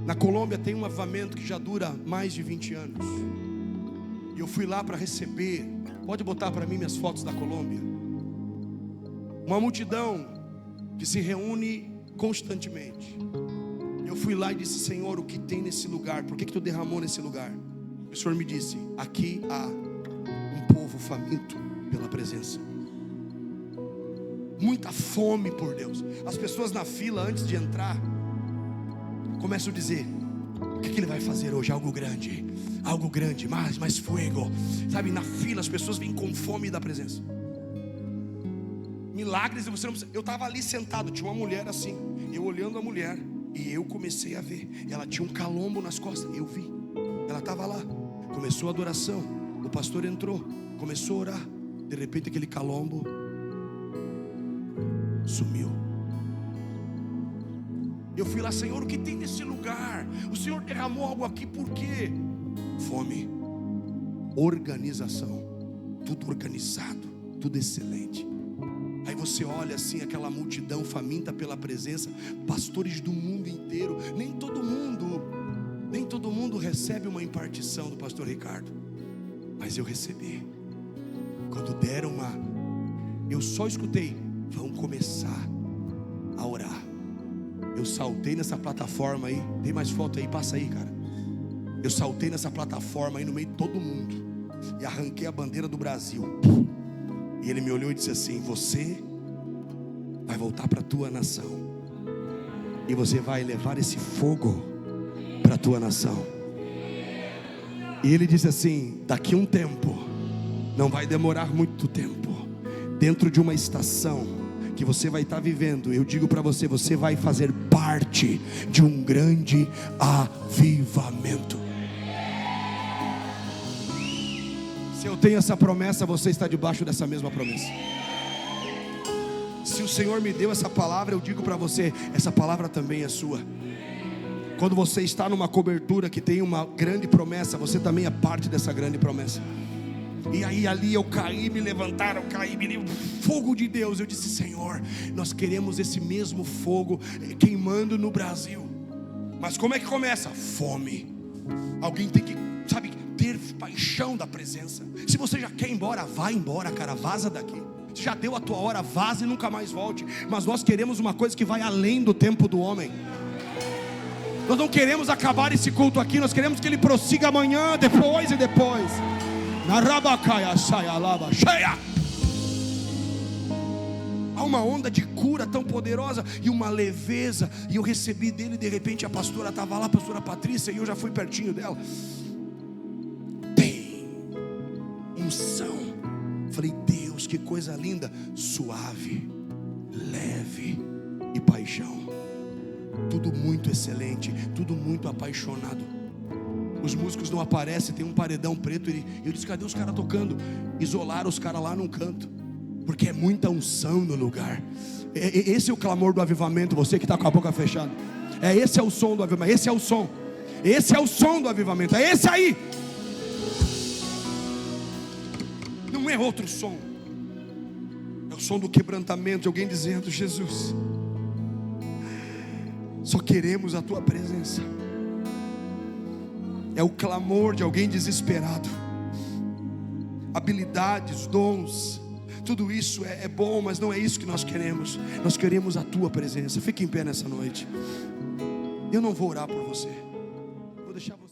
Na Colômbia tem um avivamento que já dura mais de 20 anos. E eu fui lá para receber. Pode botar para mim minhas fotos da Colômbia. Uma multidão que se reúne constantemente. Eu fui lá e disse: Senhor, o que tem nesse lugar? Por que tu derramou nesse lugar? O Senhor me disse: aqui há um povo faminto pela presença, muita fome por Deus. As pessoas na fila antes de entrar começam a dizer: o que ele vai fazer hoje? Algo grande, mais fuego. Sabe, na fila as pessoas vêm com fome da presença. Milagres, você não precisa. Eu estava ali sentado, tinha uma mulher assim, eu olhando a mulher, e eu comecei a ver. Ela tinha um calombo nas costas, eu vi. Ela estava lá, começou a adoração. O pastor entrou, começou a orar. De repente aquele calombo sumiu. Eu fui lá: Senhor, o que tem nesse lugar? O Senhor derramou algo aqui, por quê? Fome, organização, tudo organizado, tudo excelente. Aí você olha assim, aquela multidão faminta pela presença, pastores do mundo inteiro. Nem todo mundo todo mundo recebe uma impartição do pastor Ricardo, mas eu recebi. Quando deram eu só escutei: vão começar a orar. Eu saltei nessa plataforma aí. Tem mais foto aí? Passa aí, cara. Eu saltei nessa plataforma aí no meio de todo mundo e arranquei a bandeira do Brasil. E ele me olhou e disse assim: você vai voltar para a tua nação, e você vai levar esse fogo para a tua nação. E ele disse assim: daqui um tempo, não vai demorar muito tempo, dentro de uma estação que você vai estar vivendo, eu digo para você, você vai fazer parte de um grande avivamento. Se eu tenho essa promessa, você está debaixo dessa mesma promessa. Se o Senhor me deu essa palavra, eu digo para você, essa palavra também é sua. Quando você está numa cobertura que tem uma grande promessa, você também é parte dessa grande promessa. E aí ali eu caí, me levantaram, me deu fogo de Deus. Eu disse: Senhor, nós queremos esse mesmo fogo queimando no Brasil. Mas como é que começa? Fome. Alguém tem que, ter paixão da presença. Se você já quer ir embora, vai embora, cara, vaza daqui. Já deu a tua hora, vaza e nunca mais volte. Mas nós queremos uma coisa que vai além do tempo do homem. Nós não queremos acabar esse culto aqui, nós queremos que ele prossiga amanhã, depois e depois. Na rabacaia saia lava cheia. Há uma onda de cura tão poderosa e uma leveza. E eu recebi dele, de repente a pastora estava lá, a pastora Patrícia, e eu já fui pertinho dela. Tem unção. Falei: Deus, que coisa linda. Suave, leve e paixão. Tudo muito excelente, tudo muito apaixonado. Os músicos não aparecem, tem um paredão preto. E eu disse: cadê os caras tocando? Isolaram os caras lá num canto, porque é muita unção no lugar. Esse é o clamor do avivamento. Você que está com a boca fechada, esse é o som do avivamento. Esse é o som. Esse é o som do avivamento. É esse aí. Não é outro som. É o som do quebrantamento, de alguém dizendo: Jesus, só queremos a tua presença. É o clamor de alguém desesperado. Habilidades, dons, tudo isso é bom, mas não é isso que nós queremos. Nós queremos a tua presença. Fique em pé nessa noite. Eu não vou orar por você, vou deixar você.